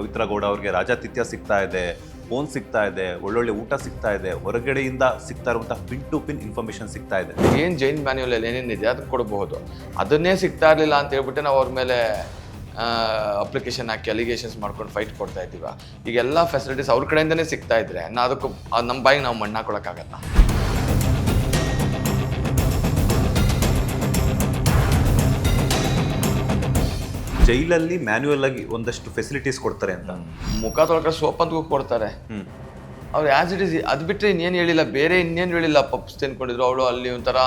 ಪವಿತ್ರ ಗೌಡ ಅವ್ರಿಗೆ ರಾಜಾತಿಥ್ಯ ಸಿಗ್ತಾ ಇದೆ, ಫೋನ್ ಸಿಗ್ತಾ ಇದೆ, ಒಳ್ಳೊಳ್ಳೆ ಊಟ ಸಿಗ್ತಾ ಇದೆ, ಹೊರಗಡೆಯಿಂದ ಸಿಗ್ತಾ ಇರುವಂತಹ ಪಿನ್ ಟು ಪಿನ್ ಇನ್ಫಾರ್ಮೇಶನ್ ಸಿಗ್ತಾ ಇದೆ. ಏನು ಜೈನ್ ಮ್ಯಾನ್ಯುವಲ್ ಏನೇನಿದೆ ಅದನ್ನ ಕೊಡಬಹುದು. ಅದನ್ನೇ ಸಿಗ್ತಾ ಇರಲಿಲ್ಲ ಅಂತ ಹೇಳ್ಬಿಟ್ಟು ನಾವು ಅವ್ರ ಮೇಲೆ ಅಪ್ಲಿಕೇಶನ್ ಹಾಕಿ ಅಲಿಗೇಷನ್ಸ್ ಮಾಡ್ಕೊಂಡು ಫೈಟ್ ಕೊಡ್ತಾ ಇದ್ದೀವ. ಈಗ ಎಲ್ಲ ಫೆಸಿಲಿಟೀಸ್ ಅವ್ರ ಕಡೆಯಿಂದನೇ ಸಿಗ್ತಾ ಇದ್ರೆ ಅದಕ್ಕೂ ನಮ್ಮ ಬಾಯಿಗೆ ನಾವು ಮಣ್ಣು ಹಾಕೊಳಕ್ಕಾಗಲ್ಲ. ಜೈಲಲ್ಲಿ ಮ್ಯಾನ್ಯುವಲ್ ಆಗಿ ಒಂದಷ್ಟು ಫೆಸಿಲಿಟೀಸ್ ಕೊಡ್ತಾರೆ ಅಂತ. ಮುಖ ತೊಳ್ಕ ಸೋಪ್ ಅಂತೂ ಕೊಡ್ತಾರೆ. ಅವ್ರು ಆ್ಯಸ್ ಇಟ್ ಈಸ್ ಅದು ಬಿಟ್ಟರೆ ಇನ್ನೇನು ಹೇಳಿಲ್ಲ, ಬೇರೆ ಇನ್ನೇನು ಹೇಳಿಲ್ಲ. ಪಪ್ಸ್ ತಿನ್ಕೊಂಡಿದ್ರು ಅವಳು ಅಲ್ಲಿ ಒಂಥರ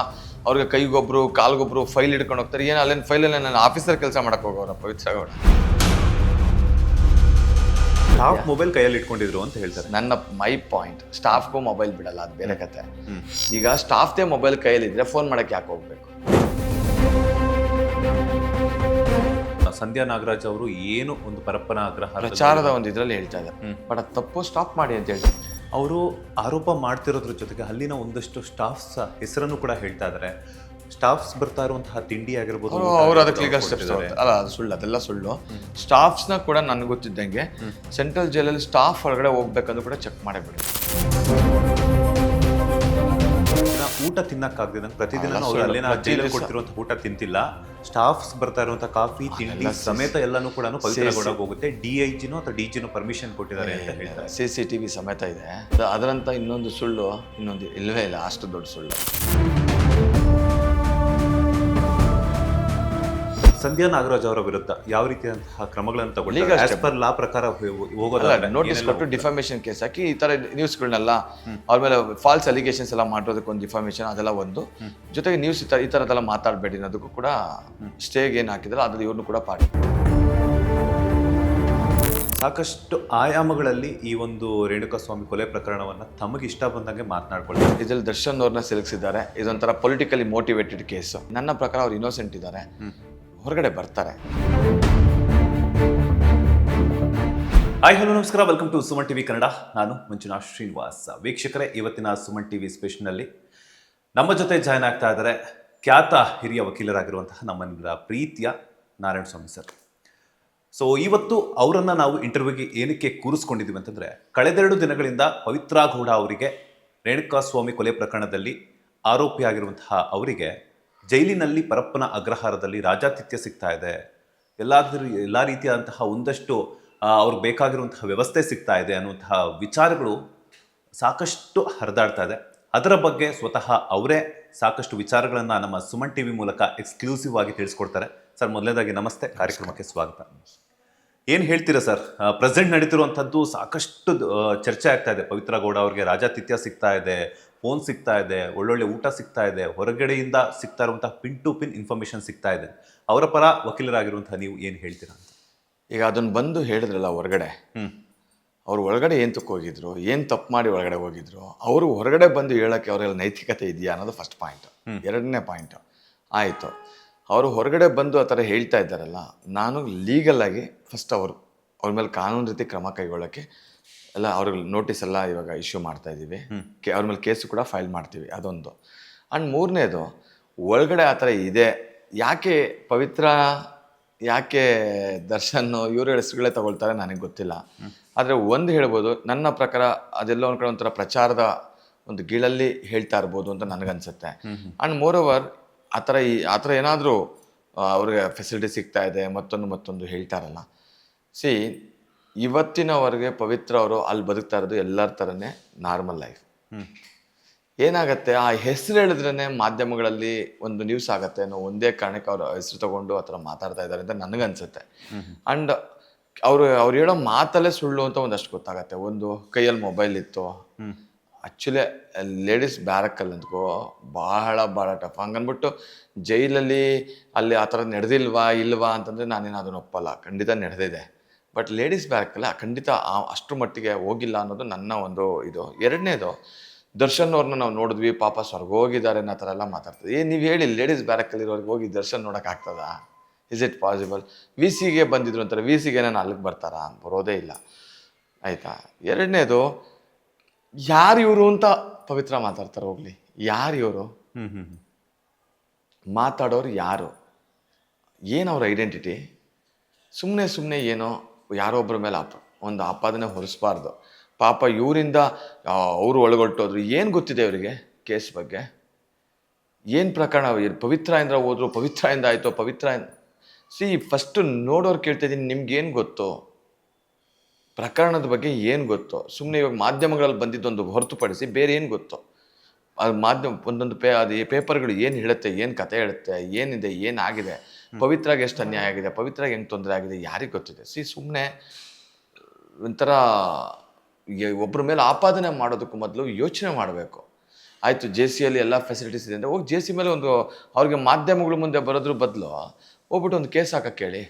ಅವ್ರಿಗೆ ಕೈಗೊಬ್ರು ಕಾಲ್ಗೊಬ್ರು ಫೈಲ್ ಹಿಡ್ಕೊಂಡು ಹೋಗ್ತಾರೆ. ಏನು ಅಲ್ಲೇನು ಫೈಲಲ್ಲಿ ನನ್ನ ಆಫೀಸರ್ ಕೆಲಸ ಮಾಡಕ್ಕೆ ಹೋಗೋರ ಪವಿತ್ರ ಗೌಡ. ಸ್ಟಾಫ್ ಮೊಬೈಲ್ ಕೈಯಲ್ಲಿ ಇಟ್ಕೊಂಡಿದ್ರು ಅಂತ ಹೇಳ್ತಾರೆ. ನನ್ನ ಮೈ ಪಾಯಿಂಟ್, ಸ್ಟಾಫ್ಗೂ ಮೊಬೈಲ್ ಬಿಡಲ್ಲ, ಅದು ಬೇರೆ ಕತೆ. ಈಗ ಸ್ಟಾಫ್ದೇ ಮೊಬೈಲ್ ಕೈಯಲ್ಲಿದ್ರೆ ಫೋನ್ ಮಾಡೋಕ್ಕೆ ಯಾಕೆ ಹೋಗ್ಬೇಕು? ಸಂಧ್ಯಾ ನಾಗರಾಜ್ ಅವರು ಏನು ಒಂದು ಪರಪ್ಪನ ಆಗ್ರಹ ಪ್ರಚಾರದ ಒಂದು ಇದರಲ್ಲಿ ಹೇಳ್ತಾ ಇದ್ದಾರೆ, ಬಟ್ ಅದು ತಪ್ಪು, ಸ್ಟಾಪ್ ಮಾಡಿ ಅಂತ ಹೇಳಿ ಅವರು ಆರೋಪ ಮಾಡ್ತಿರೋದ್ರ ಜೊತೆಗೆ ಅಲ್ಲಿನ ಒಂದಷ್ಟು ಸ್ಟಾಫ್ಸ್ ಹೆಸರನ್ನು ಕೂಡ ಹೇಳ್ತಾ ಇದ್ದಾರೆ. ಸ್ಟಾಫ್ಸ್ ಬರ್ತಾ ಇರುವಂತಹ ತಿಂಡಿ ಆಗಿರ್ಬೋದು, ಅವರು ಅದಕ್ಕೆ ಲೀಗಲ್ ಸ್ಟೆಪ್ಸ್ ಅಲ್ಲ, ಅದು ಸುಳ್ಳು, ಅದೆಲ್ಲ ಸುಳ್ಳು. ಸ್ಟಾಫ್ಸ್ನ ಕೂಡ ನನಗೆ ಗೊತ್ತಿದ್ದಂಗೆ ಸೆಂಟ್ರಲ್ ಜೈಲಲ್ಲಿ ಸ್ಟಾಫ್ ಹೊರಗಡೆ ಹೋಗ್ಬೇಕಂದ್ರೂ ಕೂಡ ಚೆಕ್ ಮಾಡೇ ಬಿಡಿ. ಊಟ ತಿನ್ನಕ್ಕಾಗದೆ ಪ್ರತಿದಿನ ಅವರು ಅಲ್ಲಿನ ಜೈಲಲ್ಲಿ ಕೊಡ್ತಿರುವಂತಹ ಊಟ ತಿಂತಿಲ್ಲ. ಸ್ಟಾಫ್ಸ್ ಬರ್ತಾ ಇರುವಂತಹ ಕಾಫಿ ತಿಂಡಿ ಸಮೇತ ಎಲ್ಲಾನು ಕೂಡ ಪವಿತ್ರ ಗೌಡಗೆ ಹೋಗುತ್ತೆ. DIGನೋ ಅಥವಾ DGನೋ ಪರ್ಮಿಷನ್ ಕೊಟ್ಟಿದ್ದಾರೆ ಅಂತ ಹೇಳ್ತಾರೆ. CCTV ಸಮೇತ ಇದೆ. ಅದರಂತ ಇನ್ನೊಂದು ಸುಳ್ಳು ಇನ್ನೊಂದು ಇಲ್ವೇ ಇಲ್ಲ, ಅಷ್ಟು ದೊಡ್ಡ ಸುಳ್ಳು. ಸಂಧ್ಯಾ ನಾಗರಾಜ್ ಅವರ ವಿರುದ್ಧ ಯಾವ ರೀತಿಯಾದಂತಹ ಕ್ರಮಗಳನ್ನು ತಗೊಳ್ಳಿ ಆಸ್ ಪರ್ ಲಾ ಪ್ರಕಾರ ಹೋಗೋದಲ್ಲ, ನೋಟಿಸ್ ಕೊಟ್ಟು ಡಿಫಾಮೇಷನ್ ಕೇಸ್ ಹಾಕಿ ಈ ತರ ನ್ಯೂಸ್ಗಳನ್ನೆಲ್ಲ ಅವ್ರ ಮೇಲೆ ಫಾಲ್ಸ್ ಅಲಿಗೇಷನ್ಸ್ ಎಲ್ಲ ಮಾಡೋದಕ್ಕೆ ಒಂದು ಡಿಫಾಮೇಷನ್, ಅದೆಲ್ಲ ಒಂದು. ಜೊತೆಗೆ ನ್ಯೂಸ್ ಈ ಥರದ್ದೆಲ್ಲ ಮಾತಾಡಬೇಡಿ ಅನ್ನೋದಕ್ಕೂ ಕೂಡ ಸ್ಟೇಗೆ ಏನು ಹಾಕಿದ್ರೆ ಅದ್ರಲ್ಲಿ ಇವ್ರನ್ನೂ ಕೂಡ ಪಾರ್ಟಿ. ಸಾಕಷ್ಟು ಆಯಾಮಗಳಲ್ಲಿ ಈ ಒಂದು ರೇಣುಕಾಸ್ವಾಮಿ ಕೊಲೆ ಪ್ರಕರಣವನ್ನು ತಮಗೆ ಇಷ್ಟ ಬಂದಂಗೆ ಮಾತನಾಡ್ಕೊಳ್ತಾರೆ. ಇದ್ರಲ್ಲಿ ದರ್ಶನ್ ಅವ್ರನ್ನ ಸೆಲೆಕ್ಸಿದ್ದಾರೆ. ಇದೊಂಥರ ಪೊಲಿಟಿಕಲಿ ಮೋಟಿವೇಟೆಡ್ ಕೇಸ್. ನನ್ನ ಪ್ರಕಾರ ಅವ್ರು ಇನ್ನೋಸೆಂಟ್ ಇದ್ದಾರೆ, ಹೊರಗಡೆ ಬರ್ತಾರೆ. ಹಾಯ್ ಹಲೋ ನಮಸ್ಕಾರ, welcome to Suman TV Kannada. ನಾನು ಮಂಜುನಾಥ್ ಶ್ರೀನಿವಾಸ್. ವೀಕ್ಷಕರೇ, ಇವತ್ತಿನ ಸುಮನ್ ಟಿವಿ ಸ್ಪೆಷಲ್ನಲ್ಲಿ ನಮ್ಮ ಜೊತೆ ಜಾಯ್ನ್ ಆಗ್ತಾ ಇದ್ದಾರೆ ಖ್ಯಾತ ಹಿರಿಯ ವಕೀಲರಾಗಿರುವಂತಹ ನಮ್ಮೆಲ್ಲರ ಪ್ರೀತಿಯ ನಾರಾಯಣ ಸ್ವಾಮಿ ಸರ್. ಸೊ ಇವತ್ತು ಅವರನ್ನು ನಾವು ಇಂಟರ್ವ್ಯೂಗೆ ಏನಕ್ಕೆ ಕೂರಿಸ್ಕೊಂಡಿದ್ದೀವಿ ಅಂತಂದರೆ, ಕಳೆದೆರಡು ದಿನಗಳಿಂದ ಪವಿತ್ರ ಗೌಡ ಅವರಿಗೆ ರೇಣುಕಾಸ್ವಾಮಿ ಕೊಲೆ ಪ್ರಕರಣದಲ್ಲಿ ಆರೋಪಿಯಾಗಿರುವಂತಹ ಅವರಿಗೆ ಜೈಲಿನಲ್ಲಿ ಪರಪ್ಪನ ಅಗ್ರಹಾರದಲ್ಲಿ ರಾಜಾತಿಥ್ಯ ಸಿಗ್ತಾ ಇದೆ, ಎಲ್ಲ ರೀತಿಯಾದಂತಹ ಒಂದಷ್ಟು ಅವ್ರಿಗೆ ಬೇಕಾಗಿರುವಂತಹ ವ್ಯವಸ್ಥೆ ಸಿಗ್ತಾ ಇದೆ ಅನ್ನುವಂತಹ ವಿಚಾರಗಳು ಸಾಕಷ್ಟು ಹರಿದಾಡ್ತಾ ಇದೆ. ಅದರ ಬಗ್ಗೆ ಸ್ವತಃ ಅವರೇ ಸಾಕಷ್ಟು ವಿಚಾರಗಳನ್ನು ನಮ್ಮ ಸುಮನ್ ಟಿವಿ ಮೂಲಕ ಎಕ್ಸ್ಕ್ಲೂಸಿವ್ ಆಗಿ ತಿಳಿಸ್ಕೊಡ್ತಾರೆ. ಸರ್, ಮೊದಲನೇದಾಗಿ ನಮಸ್ತೆ, ಕಾರ್ಯಕ್ರಮಕ್ಕೆ ಸ್ವಾಗತ. ಏನು ಹೇಳ್ತೀರಾ ಸರ್? ಪ್ರೆಸೆಂಟ್ ನಡೀತಿರುವಂಥದ್ದು ಸಾಕಷ್ಟು ಚರ್ಚೆ ಆಗ್ತಾ ಇದೆ. ಪವಿತ್ರ ಗೌಡ ಅವ್ರಿಗೆ ರಾಜಾತಿಥ್ಯ ಸಿಗ್ತಾ ಇದೆ, ಫೋನ್ ಸಿಗ್ತಾ ಇದೆ, ಒಳ್ಳೊಳ್ಳೆ ಊಟ ಸಿಗ್ತಾ ಇದೆ, ಹೊರಗಡೆಯಿಂದ ಸಿಗ್ತಾ ಇರುವಂತಹ ಪಿನ್ ಟು ಪಿನ್ ಇನ್ಫಾರ್ಮೇಷನ್ ಸಿಗ್ತಾ ಇದೆ. ಅವರ ಪರ ವಕೀಲರಾಗಿರುವಂತಹ ನೀವು ಏನು ಹೇಳ್ತೀರಾ ಅಂತ? ಈಗ ಅದನ್ನು ಬಂದು ಹೇಳಿದ್ರಲ್ಲ ಹೊರಗಡೆ, ಅವ್ರು ಒಳಗಡೆ ಏನು ತಕ್ಕ ಹೋಗಿದ್ರು, ಏನು ತಪ್ಪು ಮಾಡಿ ಒಳಗಡೆ ಹೋಗಿದ್ರು, ಅವರು ಹೊರಗಡೆ ಬಂದು ಹೇಳೋಕ್ಕೆ ಅವರೆಲ್ಲ ನೈತಿಕತೆ ಇದೆಯಾ ಅನ್ನೋದು ಫಸ್ಟ್ ಪಾಯಿಂಟ್. ಎರಡನೇ ಪಾಯಿಂಟ್ ಆಯಿತು, ಅವರು ಹೊರಗಡೆ ಬಂದು ಆ ಥರ ಹೇಳ್ತಾ ಇದ್ದಾರಲ್ಲ, ನಾನು ಲೀಗಲಾಗಿ ಫಸ್ಟ್ ಅವ್ರ ಮೇಲೆ ಕಾನೂನು ರೀತಿ ಕ್ರಮ ಕೈಗೊಳ್ಳೋಕ್ಕೆ ಎಲ್ಲ ಅವ್ರಿಗೆ ನೋಟಿಸ್ ಎಲ್ಲ ಇವಾಗ ಇಶ್ಯೂ ಮಾಡ್ತಾ ಇದ್ದೀವಿ. ಅವ್ರ ಮೇಲೆ ಕೇಸು ಕೂಡ ಫೈಲ್ ಮಾಡ್ತೀವಿ, ಅದೊಂದು. ಆ್ಯಂಡ್ ಮೂರನೇದು, ಒಳಗಡೆ ಆ ಥರ ಇದೆ, ಯಾಕೆ ಪವಿತ್ರ, ಯಾಕೆ ದರ್ಶನ್ ಇವ್ರ ಹೆಸರುಗಳೇ ತಗೊಳ್ತಾರೆ ನನಗೆ ಗೊತ್ತಿಲ್ಲ. ಆದರೆ ಒಂದು ಹೇಳ್ಬೋದು, ನನ್ನ ಪ್ರಕಾರ ಅದೆಲ್ಲ ಒಂದು ಕಡೆ ಒಂಥರ ಪ್ರಚಾರದ ಒಂದು ಗೀಳಲ್ಲಿ ಹೇಳ್ತಾ ಇರ್ಬೋದು ಅಂತ ನನಗನ್ಸುತ್ತೆ. ಆ್ಯಂಡ್ ಮೋರ್ ಓವರ್ ಆ ಥರ ಏನಾದರೂ ಅವ್ರಿಗೆ ಫೆಸಿಲಿಟಿ ಸಿಗ್ತಾ ಇದೆ, ಮತ್ತೊಂದು ಹೇಳ್ತಾರಲ್ಲ. ಸಿ, ಇವತ್ತಿನವರೆಗೆ ಪವಿತ್ರ ಅವರು ಅಲ್ಲಿ ಬದುಕ್ತಾ ಇರೋದು ಎಲ್ಲರ ಥರನೇ ನಾರ್ಮಲ್ ಲೈಫ್. ಏನಾಗತ್ತೆ, ಆ ಹೆಸರು ಹೇಳಿದ್ರೇ ಮಾಧ್ಯಮಗಳಲ್ಲಿ ಒಂದು ನ್ಯೂಸ್ ಆಗುತ್ತೆ ಅನ್ನೋ ಒಂದೇ ಕಾರಣಕ್ಕೆ ಅವ್ರ ಹೆಸರು ತಗೊಂಡು ಆ ಥರ ಮಾತಾಡ್ತಾ ಇದ್ದಾರೆ ಅಂತ ನನಗನ್ಸುತ್ತೆ. ಆ್ಯಂಡ್ ಅವ್ರು ಹೇಳೋ ಮಾತಲ್ಲೇ ಸುಳ್ಳು ಅಂತ ಒಂದಷ್ಟು ಗೊತ್ತಾಗತ್ತೆ. ಒಂದು ಕೈಯಲ್ಲಿ ಮೊಬೈಲ್ ಇತ್ತು, ಆ್ಯಕ್ಚುಲಿ ಲೇಡೀಸ್ ಬ್ಯಾರಕ್ಕಲ್ಲಿ ಅಂದ್ಕೋ ಭಾಳ ಟಫ್. ಹಂಗನ್ಬಿಟ್ಟು ಜೈಲಲ್ಲಿ ಅಲ್ಲಿ ಆ ಥರ ನಡೆದಿಲ್ವಾ ಇಲ್ವಾ ಅಂತಂದರೆ ನಾನೇನು ಅದನ್ನು ಒಪ್ಪಲ್ಲ, ಖಂಡಿತ ನಡೆದಿದೆ. ಬಟ್ ಲೇಡೀಸ್ ಬ್ಯಾರಕ್ಕಲ್ಲ ಖಂಡಿತ ಅಷ್ಟರ ಮಟ್ಟಿಗೆ ಹೋಗಿಲ್ಲ ಅನ್ನೋದು ನನ್ನ ಒಂದು ಇದು. ಎರಡನೇದು, ದರ್ಶನ್ ಅವ್ರನ್ನ ನಾವು ನೋಡಿದ್ವಿ, ಪಾಪ ಸ್ವರ್ಗ ಹೋಗಿದ್ದಾರೆ ಅನ್ನೋ ಥರ ಎಲ್ಲ ಮಾತಾಡ್ತದೆ. ನೀವು ಹೇಳಿ, ಲೇಡೀಸ್ ಬ್ಯಾರಕ್ಕಲ್ಲಿರೋರಿಗೆ ಹೋಗಿ ದರ್ಶನ್ ನೋಡೋಕ್ಕಾಗ್ತದಾ? Is it possible? VCಗೆ ಬಂದಿದ್ರು ಅಂತಾರೆ, VCಗೆ ನಾನು ಅಲ್ಲಿಗೆ ಬರ್ತಾರಾ? ಬರೋದೇ ಇಲ್ಲ, ಆಯಿತಾ? ಎರಡನೇದು, ಯಾರು ಇವರು ಅಂತ ಪವಿತ್ರ ಮಾತಾಡ್ತಾರೆ. ಹೋಗ್ಲಿ, ಯಾರು ಇವರು? ಮಾತಾಡೋರು ಯಾರು? ಏನು ಅವ್ರ ಐಡೆಂಟಿಟಿ? ಸುಮ್ಮನೆ ಏನೋ ಯಾರೊಬ್ಬರ ಮೇಲೆ ಒಂದು ಆಪಾದನೆ ಹೊರಿಸಬಾರ್ದು. ಪಾಪ ಇವರಿಂದ ಅವರು ಒಳಗೊಟ್ಟೋದ್ರು. ಏನು ಗೊತ್ತಿದೆ ಇವರಿಗೆ ಕೇಸ್ ಬಗ್ಗೆ? ಏನು ಪ್ರಕರಣ? ಪವಿತ್ರಾಯಿಂದ ಹೋದ್ರು, ಪವಿತ್ರಾಯಿಂದ ಆಯಿತು, ಫಸ್ಟು ನೋಡೋರು ಕೇಳ್ತಾಯಿದ್ದೀನಿ, ನಿಮ್ಗೇನು ಗೊತ್ತು ಪ್ರಕರಣದ ಬಗ್ಗೆ? ಏನು ಗೊತ್ತು? ಸುಮ್ಮನೆ ಇವಾಗ ಮಾಧ್ಯಮಗಳಲ್ಲಿ ಬಂದಿದ್ದೊಂದು ಹೊರತುಪಡಿಸಿ ಬೇರೆ ಏನು ಗೊತ್ತು? ಅದು ಮಾಧ್ಯಮ ಒಂದೊಂದು ಪೇಪರ್ಗಳು ಏನು ಹೇಳುತ್ತೆ, ಏನು ಕತೆ ಹೇಳುತ್ತೆ, ಏನಿದೆ, ಏನಾಗಿದೆ, ಪವಿತ್ರಾಗೆ ಎಷ್ಟು ಅನ್ಯಾಯ ಆಗಿದೆ, ಪವಿತ್ರಾಗೆ ಹೆಂಗೆ ತೊಂದರೆ ಆಗಿದೆ, ಯಾರಿಗೆ ಗೊತ್ತಿದೆ? ಸುಮ್ಮನೆ ಒಂಥರ ಒಬ್ಬರ ಮೇಲೆ ಆಪಾದನೆ ಮಾಡೋದಕ್ಕೂ ಮೊದಲು ಯೋಚನೆ ಮಾಡಬೇಕು. ಆಯಿತು, JCಯಲ್ಲಿ ಎಲ್ಲ ಫೆಸಿಲಿಟೀಸ್ ಇದೆ ಅಂದರೆ ಹೋಗಿ JC ಮೇಲೆ ಒಂದು ಅವ್ರಿಗೆ ಮಾಧ್ಯಮಗಳ ಮುಂದೆ ಬರೋದ್ರ ಬದಲು ಹೋಗ್ಬಿಟ್ಟು ಒಂದು ಕೇಸ್ ಹಾಕಕ್ಕೆ ಹೇಳಿ.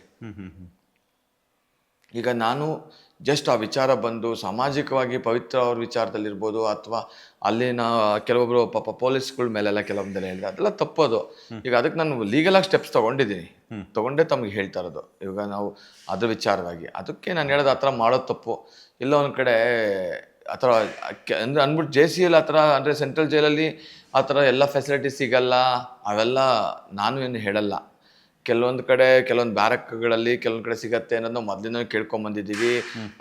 ಈಗ ನಾನು ಜಸ್ಟ್ ಆ ವಿಚಾರ ಬಂದು ಸಾಮಾಜಿಕವಾಗಿ ಪವಿತ್ರ ಅವ್ರ ವಿಚಾರದಲ್ಲಿರ್ಬೋದು, ಅಥವಾ ಅಲ್ಲಿನ ಕೆಲವೊಬ್ಬರು ಪಾಪ ಪೊಲೀಸ್ಗಳ ಮೇಲೆಲ್ಲ ಕೆಲವೊಂದೆಲ್ಲ ಹೇಳಿದೆ, ಅದೆಲ್ಲ ತಪ್ಪೋದು. ಈಗ ಅದಕ್ಕೆ ನಾನು ಲೀಗಲಾಗಿ ಸ್ಟೆಪ್ಸ್ ತೊಗೊಂಡೇ ತಮಗೆ ಹೇಳ್ತಾ ಇರೋದು. ಇವಾಗ ನಾವು ಅದ್ರ ವಿಚಾರವಾಗಿ ಅದಕ್ಕೆ ನಾನು ಹೇಳೋದು, ಆ ಥರ ಮಾಡೋದು ತಪ್ಪು. ಇಲ್ಲ ಒಂದು ಕಡೆ ಆ ಥರ ಅಂದರೆ ಅಂದ್ಬಿಟ್ಟು JCಯಲ್ಲಿ ಆ ಥರ ಅಂದರೆ ಸೆಂಟ್ರಲ್ ಜೈಲಲ್ಲಿ ಆ ಥರ ಎಲ್ಲ ಫೆಸಿಲಿಟೀಸ್ ಸಿಗಲ್ಲ, ಅವೆಲ್ಲ ನಾನು ಏನು ಹೇಳಲ್ಲ. ಕೆಲವೊಂದು ಕಡೆ ಕೆಲವೊಂದು ಬ್ಯಾರಕ್ಗಳಲ್ಲಿ ಕೆಲವೊಂದು ಕಡೆ ಸಿಗತ್ತೆ ಅನ್ನೋದು ಮೊದಲಿನ ಕೇಳ್ಕೊಂಬಂದಿದ್ದೀವಿ.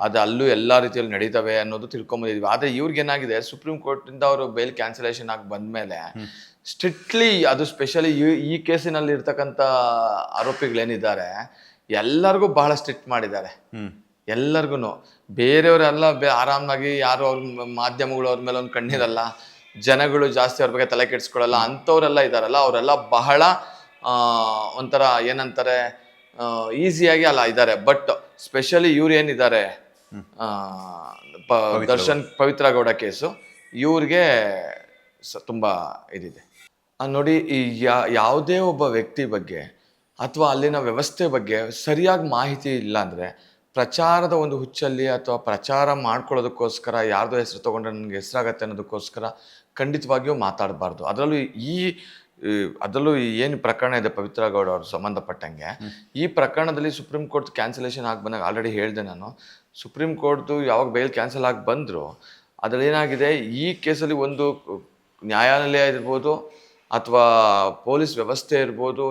ಅದು ಅಲ್ಲೂ ಎಲ್ಲ ರೀತಿಯಲ್ಲಿ ನಡೀತವೆ ಅನ್ನೋದು ತಿಳ್ಕೊಂಬಂದಿದ್ದೀವಿ. ಆದರೆ ಇವ್ರಿಗೇನಾಗಿದೆ, ಸುಪ್ರೀಂ ಕೋರ್ಟಿಂದ ಅವರು ಬೇಲ್ ಕ್ಯಾನ್ಸಲೇಷನ್ ಆಗಿ ಬಂದಮೇಲೆ ಸ್ಟ್ರಿಕ್ಟ್ಲಿ ಅದು ಸ್ಪೆಷಲಿ ಈ ಕೇಸಿನಲ್ಲಿ ಇರ್ತಕ್ಕಂಥ ಆರೋಪಿಗಳೇನಿದ್ದಾರೆ ಎಲ್ಲರಿಗೂ ಬಹಳ ಸ್ಟ್ರಿಕ್ಟ್ ಮಾಡಿದ್ದಾರೆ. ಎಲ್ಲರಿಗೂ ಬೇರೆಯವರೆಲ್ಲ ಆರಾಮಾಗಿ ಯಾರು ಅವ್ರ ಮಾಧ್ಯಮಗಳು ಅವ್ರ ಮೇಲೆ ಒಂದು ಕಣ್ಣಿರಲ್ಲ, ಜನಗಳು ಜಾಸ್ತಿ ಅವ್ರ ಬಗ್ಗೆ ತಲೆ ಕೆಡಿಸ್ಕೊಳ್ಳಲ್ಲ, ಅಂಥವ್ರೆಲ್ಲ ಇದ್ದಾರಲ್ಲ ಅವರೆಲ್ಲ ಬಹಳ ಒಂಥರ ಏನಂತಾರೆ ಈಸಿಯಾಗಿ ಅಲ್ಲ ಇದ್ದಾರೆ. ಬಟ್ ಸ್ಪೆಷಲಿ ಇವ್ರು ಏನಿದ್ದಾರೆ ದರ್ಶನ್ ಪವಿತ್ರ ಗೌಡ ಕೇಸು, ಇವ್ರಿಗೆ ತುಂಬ ಇದಿದೆ ನೋಡಿ. ಈ ಯಾವುದೇ ಒಬ್ಬ ವ್ಯಕ್ತಿ ಬಗ್ಗೆ ಅಥವಾ ಅಲ್ಲಿನ ವ್ಯವಸ್ಥೆ ಬಗ್ಗೆ ಸರಿಯಾಗಿ ಮಾಹಿತಿ ಇಲ್ಲ ಅಂದರೆ ಪ್ರಚಾರದ ಒಂದು ಹುಚ್ಚಲ್ಲಿ ಅಥವಾ ಪ್ರಚಾರ ಮಾಡ್ಕೊಳ್ಳೋದಕ್ಕೋಸ್ಕರ ಯಾರ್ದೋ ಹೆಸರು ತೊಗೊಂಡ್ರೆ ನನಗೆ ಹೆಸರಾಗತ್ತೆ ಅನ್ನೋದಕ್ಕೋಸ್ಕರ ಖಂಡಿತವಾಗಿಯೂ ಮಾತಾಡಬಾರ್ದು. ಅದರಲ್ಲೂ ಏನು ಪ್ರಕರಣ ಇದೆ ಪವಿತ್ರ ಗೌಡ ಅವ್ರು ಸಂಬಂಧಪಟ್ಟಂಗೆ, ಈ ಪ್ರಕರಣದಲ್ಲಿ ಸುಪ್ರೀಂ ಕೋರ್ಟ್ ಕ್ಯಾನ್ಸಲೇಷನ್ ಆಗಿ ಬಂದಾಗ ಆಲ್ರೆಡಿ ಹೇಳಿದೆ ನಾನು, ಸುಪ್ರೀಂ ಕೋರ್ಟ್ದು ಯಾವಾಗ ಬೇಲ್ ಕ್ಯಾನ್ಸಲ್ ಆಗಿ ಬಂದರು ಅದರಲ್ಲಿ ಏನಾಗಿದೆ, ಈ ಕೇಸಲ್ಲಿ ಒಂದು ನ್ಯಾಯಾಲಯ ಇರ್ಬೋದು ಅಥವಾ ಪೊಲೀಸ್ ವ್ಯವಸ್ಥೆ ಇರ್ಬೋದು,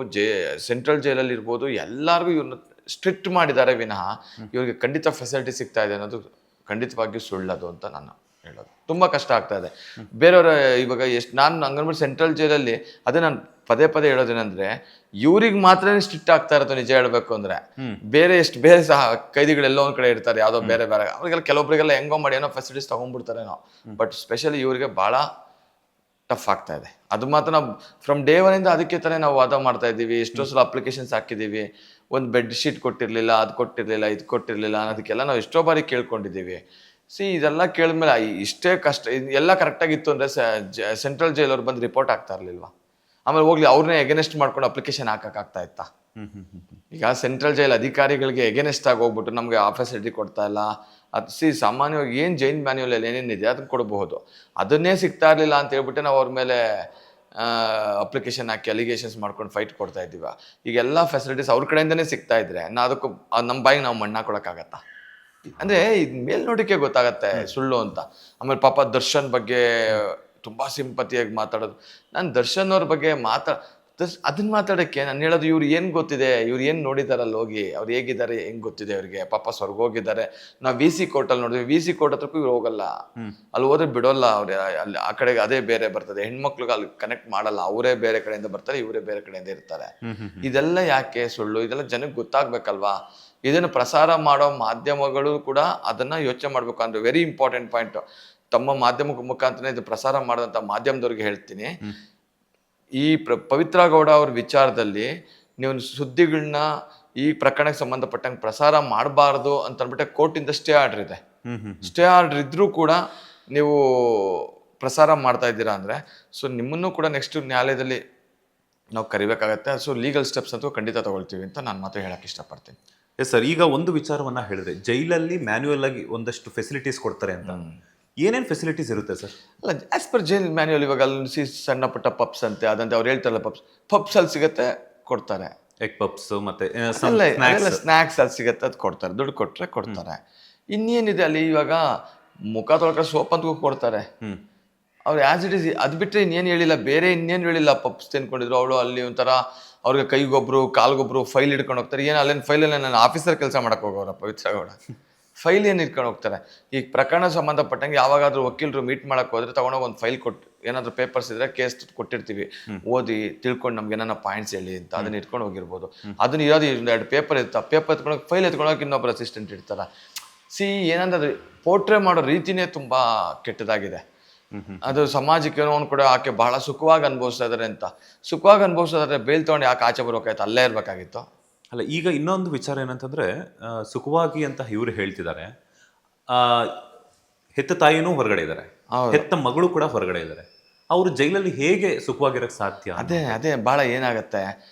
ಸೆಂಟ್ರಲ್ ಜೈಲಲ್ಲಿ ಇರ್ಬೋದು, ಎಲ್ಲರಿಗೂ ಇವ್ರನ್ನ ಸ್ಟ್ರಿಕ್ಟ್ ಮಾಡಿದ್ದಾರೆ ವಿನಃ ಇವ್ರಿಗೆ ಖಂಡಿತ ಫೆಸಿಲಿಟಿ ಸಿಗ್ತಾ ಇದೆ ಅನ್ನೋದು ಖಂಡಿತವಾಗಿಯೂ ಸುಳ್ಳದು ಅಂತ ನಾನು ಹೇಳೋದು. ತುಂಬ ಕಷ್ಟ ಆಗ್ತಾ ಇದೆ. ಬೇರೆಯವರ ಇವಾಗ ನಾನು ಹಂಗನ್ಬಿಟ್ಟು ಸೆಂಟ್ರಲ್ ಜೈಲಲ್ಲಿ ಅದೇ ನಾನು ಪದೇ ಹೇಳೋದೇನೆಂದ್ರೆ, ಇವ್ರಿಗೆ ಮಾತ್ರ ಸ್ಟ್ರಿಕ್ಟ್ ಆಗ್ತಾ ಇರೋದು ನಿಜ ಹೇಳ್ಬೇಕು ಅಂದ್ರೆ. ಬೇರೆ ಸಹ ಕೈದಿಗಳೆಲ್ಲೋ ಒಂದ್ ಕಡೆ ಇರ್ತಾರೆ, ಯಾವುದೋ ಬೇರೆ ಅವ್ರಿಗೆಲ್ಲ ಕೆಲವೊಬ್ಬರಿಗೆಲ್ಲ ಹೆಂಗೋ ಮಾಡಿ ಏನೋ ಫೆಸಿಲಿಟೀಸ್ ತಗೊಂಡ್ಬಿಡ್ತಾರೇನೋ. ಬಟ್ ಸ್ಪೆಷಲಿ ಇವರಿಗೆ ಭಾಳ ಟಫ್ ಆಗ್ತಾ ಇದೆ. ಅದು ಮಾತ್ರ ನಾವು ಫ್ರಮ್ ಡೇ ಒನ್ನಿಂದ ಅದಕ್ಕೆ ತಾನೇ ನಾವು ವಾದ ಮಾಡ್ತಾ ಇದ್ದೀವಿ. ಎಷ್ಟೋ ಸಲ ಅಪ್ಲಿಕೇಶನ್ಸ್ ಹಾಕಿದ್ದೀವಿ, ಒಂದು ಬೆಡ್ ಶೀಟ್ ಕೊಟ್ಟಿರಲಿಲ್ಲ, ಅದು ಕೊಟ್ಟಿರಲಿಲ್ಲ, ಇದು ಕೊಟ್ಟಿರಲಿಲ್ಲ ಅನ್ನೋದಕ್ಕೆಲ್ಲ ನಾವು ಎಷ್ಟೋ ಬಾರಿ ಕೇಳ್ಕೊಂಡಿದ್ದೀವಿ. ಇದೆಲ್ಲ ಕೇಳಿದ್ಮೇಲೆ ಇಷ್ಟೇ ಕಷ್ಟ ಎಲ್ಲ ಕರೆಕ್ಟಾಗಿತ್ತು ಅಂದರೆ ಸೆಂಟ್ರಲ್ ಜೈಲವ್ರು ಬಂದು ರಿಪೋರ್ಟ್ ಆಗ್ತಾ ಇರಲಿಲ್ವಾ? ಆಮೇಲೆ ಹೋಗ್ಲಿ ಅವ್ರನ್ನೇ ಎಗೇನೆಸ್ಟ್ ಮಾಡ್ಕೊಂಡು ಅಪ್ಲಿಕೇಶನ್ ಹಾಕೋಕ್ಕಾಗ್ತಾ ಇತ್ತಾ? ಈಗ ಸೆಂಟ್ರಲ್ ಜೈಲ್ ಅಧಿಕಾರಿಗಳಿಗೆ ಎಗೇನೆಸ್ಟ್ ಆಗಿ ಹೋಗ್ಬಿಟ್ಟು ನಮಗೆ ಆ ಫೆಸಿಲಿಟಿ ಕೊಡ್ತಾ ಇಲ್ಲ, ಅದು ಸಾಮಾನ್ಯವಾಗಿ ಏನು ಜೈನ್ ಮ್ಯಾನ್ಯುವಲ್ ಏನೇನಿದೆ ಅದನ್ನು ಕೊಡಬಹುದು, ಅದನ್ನೇ ಸಿಗ್ತಾ ಇರಲಿಲ್ಲ ಅಂತ ಹೇಳ್ಬಿಟ್ಟು ನಾವು ಅವ್ರ ಮೇಲೆ ಅಪ್ಲಿಕೇಶನ್ ಹಾಕಿ ಅಲಿಗೇಷನ್ಸ್ ಮಾಡ್ಕೊಂಡು ಫೈಟ್ ಕೊಡ್ತಾ ಇದ್ದೀವ. ಈಗೆಲ್ಲ ಫೆಸಿಲಿಟೀಸ್ ಅವ್ರ ಕಡೆಯಿಂದನೇ ಸಿಗ್ತಾ ಇದ್ರೆ ಅದಕ್ಕೂ ನಮ್ಮ ಬಾಯಿಗೆ ನಾವು ಮಣ್ಣು ಹಾಕೊಳಕ್ಕಾಗತ್ತಾ? ಅಂದರೆ ಇದು ಮೇಲ್ನೋಟಕ್ಕೆ ಗೊತ್ತಾಗತ್ತೆ ಸುಳ್ಳು ಅಂತ. ಆಮೇಲೆ ಪಾಪ ದರ್ಶನ್ ಬಗ್ಗೆ ತುಂಬ ಸಿಂಪತಿಯಾಗಿ ಮಾತಾಡೋದು. ನಾನು ದರ್ಶನ್ ಅವ್ರ ಬಗ್ಗೆ ಅದನ್ನ ಮಾತಾಡೋಕ್ಕೆ ನಾನು ಹೇಳೋದು, ಇವ್ರು ಏನು ಗೊತ್ತಿದೆ, ಇವ್ರು ಏನು ನೋಡಿದಾರಲ್ಲ ಹೋಗಿ, ಅವ್ರು ಹೇಗಿದ್ದಾರೆ ಹೆಂಗೆ ಗೊತ್ತಿದೆ ಅವ್ರಿಗೆ. ಪಾಪ ಸ್ವರ್ಗ ಹೋಗಿದ್ದಾರೆ. ನಾವು VC ಕೋರ್ಟಲ್ಲಿ ನೋಡಿದ್ವಿ, VC ಕೋರ್ಟ್ ಹತ್ರಕ್ಕೂ ಇವ್ರು ಹೋಗಲ್ಲ, ಅಲ್ಲಿ ಹೋದ್ರೆ ಬಿಡೋಲ್ಲ ಅವ್ರು. ಅಲ್ಲಿ ಆ ಕಡೆಗೆ ಅದೇ ಬೇರೆ ಬರ್ತದೆ, ಹೆಣ್ಮಕ್ಳಿಗೆ ಅಲ್ಲಿ ಕನೆಕ್ಟ್ ಮಾಡಲ್ಲ, ಅವರೇ ಬೇರೆ ಕಡೆಯಿಂದ ಬರ್ತಾರೆ, ಇವರೇ ಬೇರೆ ಕಡೆಯಿಂದ ಇರ್ತಾರೆ. ಇದೆಲ್ಲ ಯಾಕೆ ಸುಳ್ಳು? ಇದೆಲ್ಲ ಜನಕ್ಕೆ ಗೊತ್ತಾಗ್ಬೇಕಲ್ವಾ? ಇದನ್ನು ಪ್ರಸಾರ ಮಾಡೋ ಮಾಧ್ಯಮಗಳು ಕೂಡ ಅದನ್ನ ಯೋಚನೆ ಮಾಡ್ಬೇಕು. ಅಂದ್ರೆ ವೆರಿ ಇಂಪಾರ್ಟೆಂಟ್ ಪಾಯಿಂಟ್. ತಮ್ಮ ಮಾಧ್ಯಮ ಮುಖಾಂತರ ಇದು ಪ್ರಸಾರ ಮಾಡೋದಂತ ಮಾಧ್ಯಮದವ್ರಿಗೆ ಹೇಳ್ತೀನಿ, ಈ ಪವಿತ್ರ ಗೌಡ ಅವ್ರ ವಿಚಾರದಲ್ಲಿ ನೀವು ಸುದ್ದಿಗಳನ್ನ ಈ ಪ್ರಕರಣಕ್ಕೆ ಸಂಬಂಧಪಟ್ಟಂಗೆ ಪ್ರಸಾರ ಮಾಡಬಾರ್ದು ಅಂತ ಅಂದ್ಬಿಟ್ಟೆ ಕೋರ್ಟಿಂದ ಸ್ಟೇ ಆರ್ಡರ್ ಇದೆ. ಸ್ಟೇ ಆರ್ಡರ್ ಇದ್ರೂ ಕೂಡ ನೀವು ಪ್ರಸಾರ ಮಾಡ್ತಾ ಇದ್ದೀರಾ ಅಂದ್ರೆ ನಿಮ್ಮನ್ನು ಕೂಡ ನೆಕ್ಸ್ಟ್ ನ್ಯಾಯಾಲಯದಲ್ಲಿ ನಾವು ಕರಿಬೇಕಾಗತ್ತೆ. ಲೀಗಲ್ ಸ್ಟೆಪ್ಸ್ ಅಂತೂ ಖಂಡಿತ ತಗೊಳ್ತೀವಿ ಅಂತ ನಾನು ಮಾತ್ರ ಹೇಳಕ್ ಇಷ್ಟಪಡ್ತೀನಿ. ಎಸ್ ಸರ್, ಈಗ ಒಂದು ವಿಚಾರವನ್ನ ಹೇಳಿದ್ರೆ, ಜೈಲಲ್ಲಿ ಮ್ಯಾನ್ಯುಯಲ್ ಆಗಿ ಒಂದಷ್ಟು ಫೆಸಿಲಿಟೀಸ್ ಕೊಡ್ತಾರೆ ಅಂತ, ಏನೇನು ಫೆಸಿಲಿಟೀಸ್ ಇರುತ್ತೆ ಸರ್? ಅಲ್ಲ, ಆಸ್ ಪರ್ ಜೈಲ್ ಮ್ಯಾನ್ಯುವಲ್ ಇವಾಗ ಅಲ್ಲಿ ಸಣ್ಣ ಪುಟ್ಟ ಪಪ್ಸ್ ಅಂತೆ ಅದಂತೆ ಅವ್ರು ಹೇಳ್ತಾರಲ್ಲ, ಪಪ್ಸ್ ಅಲ್ಲಿ ಸಿಗತ್ತೆ, ಕೊಡ್ತಾರೆ. ಎಗ್ ಪಪ್ಸ್ ಮತ್ತೆ ಸ್ನ್ಯಾಕ್ಸ್ ಅಲ್ಲಿ ಸಿಗತ್ತೆ, ಅದು ಕೊಡ್ತಾರೆ, ದುಡ್ಡು ಕೊಟ್ರೆ ಕೊಡ್ತಾರೆ. ಇನ್ನೇನಿದೆ ಅಲ್ಲಿ, ಇವಾಗ ಮುಖ ತೊಳ್ಕ ಸೋಪ್ ಅಂತ ಕೊಡ್ತಾರೆ. ಅವ್ರು ಆಸ್ ಇಟ್ ಇಸ್ ಅದು ಬಿಟ್ಟರೆ ಇನ್ನೇನು ಹೇಳಿಲ್ಲ, ಬೇರೆ ಇನ್ನೇನು ಹೇಳಿಲ್ಲ. ಪಪ್ಸ್ ತಿನ್ಕೊಂಡಿದ್ರು ಅವಳು ಅಲ್ಲಿ ಒಂಥರ ಅವ್ರಿಗೆ ಕೈಗೊಬ್ರು ಕಾಲ್ಗೊಬ್ರು ಫೈಲ್ ಹಿಡ್ಕೊಂಡು ಹೋಗ್ತಾರೆ. ಏನು ಅಲ್ಲೇನು ಫೈಲಲ್ಲಿ ನನ್ನ ಆಫೀಸರ್ ಕೆಲಸ ಮಾಡಕ್ಕೆ ಹೋಗೋರ ಪವಿತ್ರ ಗೌಡ ಫೈಲ್ ಏನು ಇಟ್ಕೊಂಡು ಹೋಗ್ತಾರೆ. ಈಗ ಪ್ರಕರಣ ಸಂಬಂಧಪಟ್ಟಂಗೆ ಯಾವಾಗಾದ್ರೂ ವಕೀಲರು ಮೀಟ್ ಮಾಡಕ್ಕೆ ಹೋದ್ರೆ ತಗೊಂಡೋಗಿ ಒಂದು ಫೈಲ್ ಕೊಟ್ಟು ಏನಾದರೂ ಪೇಪರ್ಸ್ ಇದ್ರೆ ಕೇಸ್ ಕೊಟ್ಟಿರ್ತೀವಿ, ಓದಿ ತಿಳ್ಕೊಂಡು ನಮ್ಗೆ ಏನಾರ ಪಾಯಿಂಟ್ಸ್ ಹೇಳಿ ಅಂತ ಅದನ್ನ ಇಟ್ಕೊಂಡು ಹೋಗಿರ್ಬೋದು. ಅದನ್ನ ಇರೋದು 2 ಪೇಪರ್ ಇರ್ತಾ, ಪೇಪರ್ ಎತ್ಕೊಂಡೋಗಿ ಫೈಲ್ ಎತ್ಕೊಂಡೋಗಿ ಇನ್ನೊಬ್ಬರು ಅಸಿಸ್ಟೆಂಟ್ ಇರ್ತಾರ. ಏನಂದ್ರೆ ಪೋರ್ಟ್ರೇ ಮಾಡೋ ರೀತಿನೇ ತುಂಬಾ ಕೆಟ್ಟದಾಗಿದೆ. ಅದು ಸಮಾಜಕ್ಕೆ ಏನೋ ಒಂದು ಕೂಡ ಆಕೆ ಬಹಳ ಸುಖವಾಗಿ ಅನುಭವಿಸ್ತಾ ಇದಾರೆ ಅಂತ. ಸುಖವಾಗಿ ಅನುಭವಿಸ್ತಾ ಇದ್ರೆ ಬೇಲ್ ತಗೊಂಡು ಯಾಕೆ ಆಚೆ ಬರ್ಬೇಕಾಯ್ತು, ಅಲ್ಲೇ ಇರ್ಬೇಕಾಗಿತ್ತು. ಅಲ್ಲ, ಈಗ ಇನ್ನೊಂದು ವಿಚಾರ ಏನಂತಂದ್ರೆ ಸುಖವಾಗಿ ಅಂತ ಇವರು ಹೇಳ್ತಿದ್ದಾರೆ. ಹೆತ್ತ ತಾಯಿನೂ ಹೊರಗಡೆ ಇದ್ದಾರೆ, ಹೆತ್ತ ಮಗಳು ಕೂಡ ಹೊರಗಡೆ ಇದ್ದಾರೆ. ಅವರು ಜೈಲಲ್ಲಿ ಹೇಗೆ ಸುಖವಾಗಿರಕ್ಕೆ ಸಾಧ್ಯ? ಅದೇ ಬಹಳ ಏನಾಗತ್ತೆ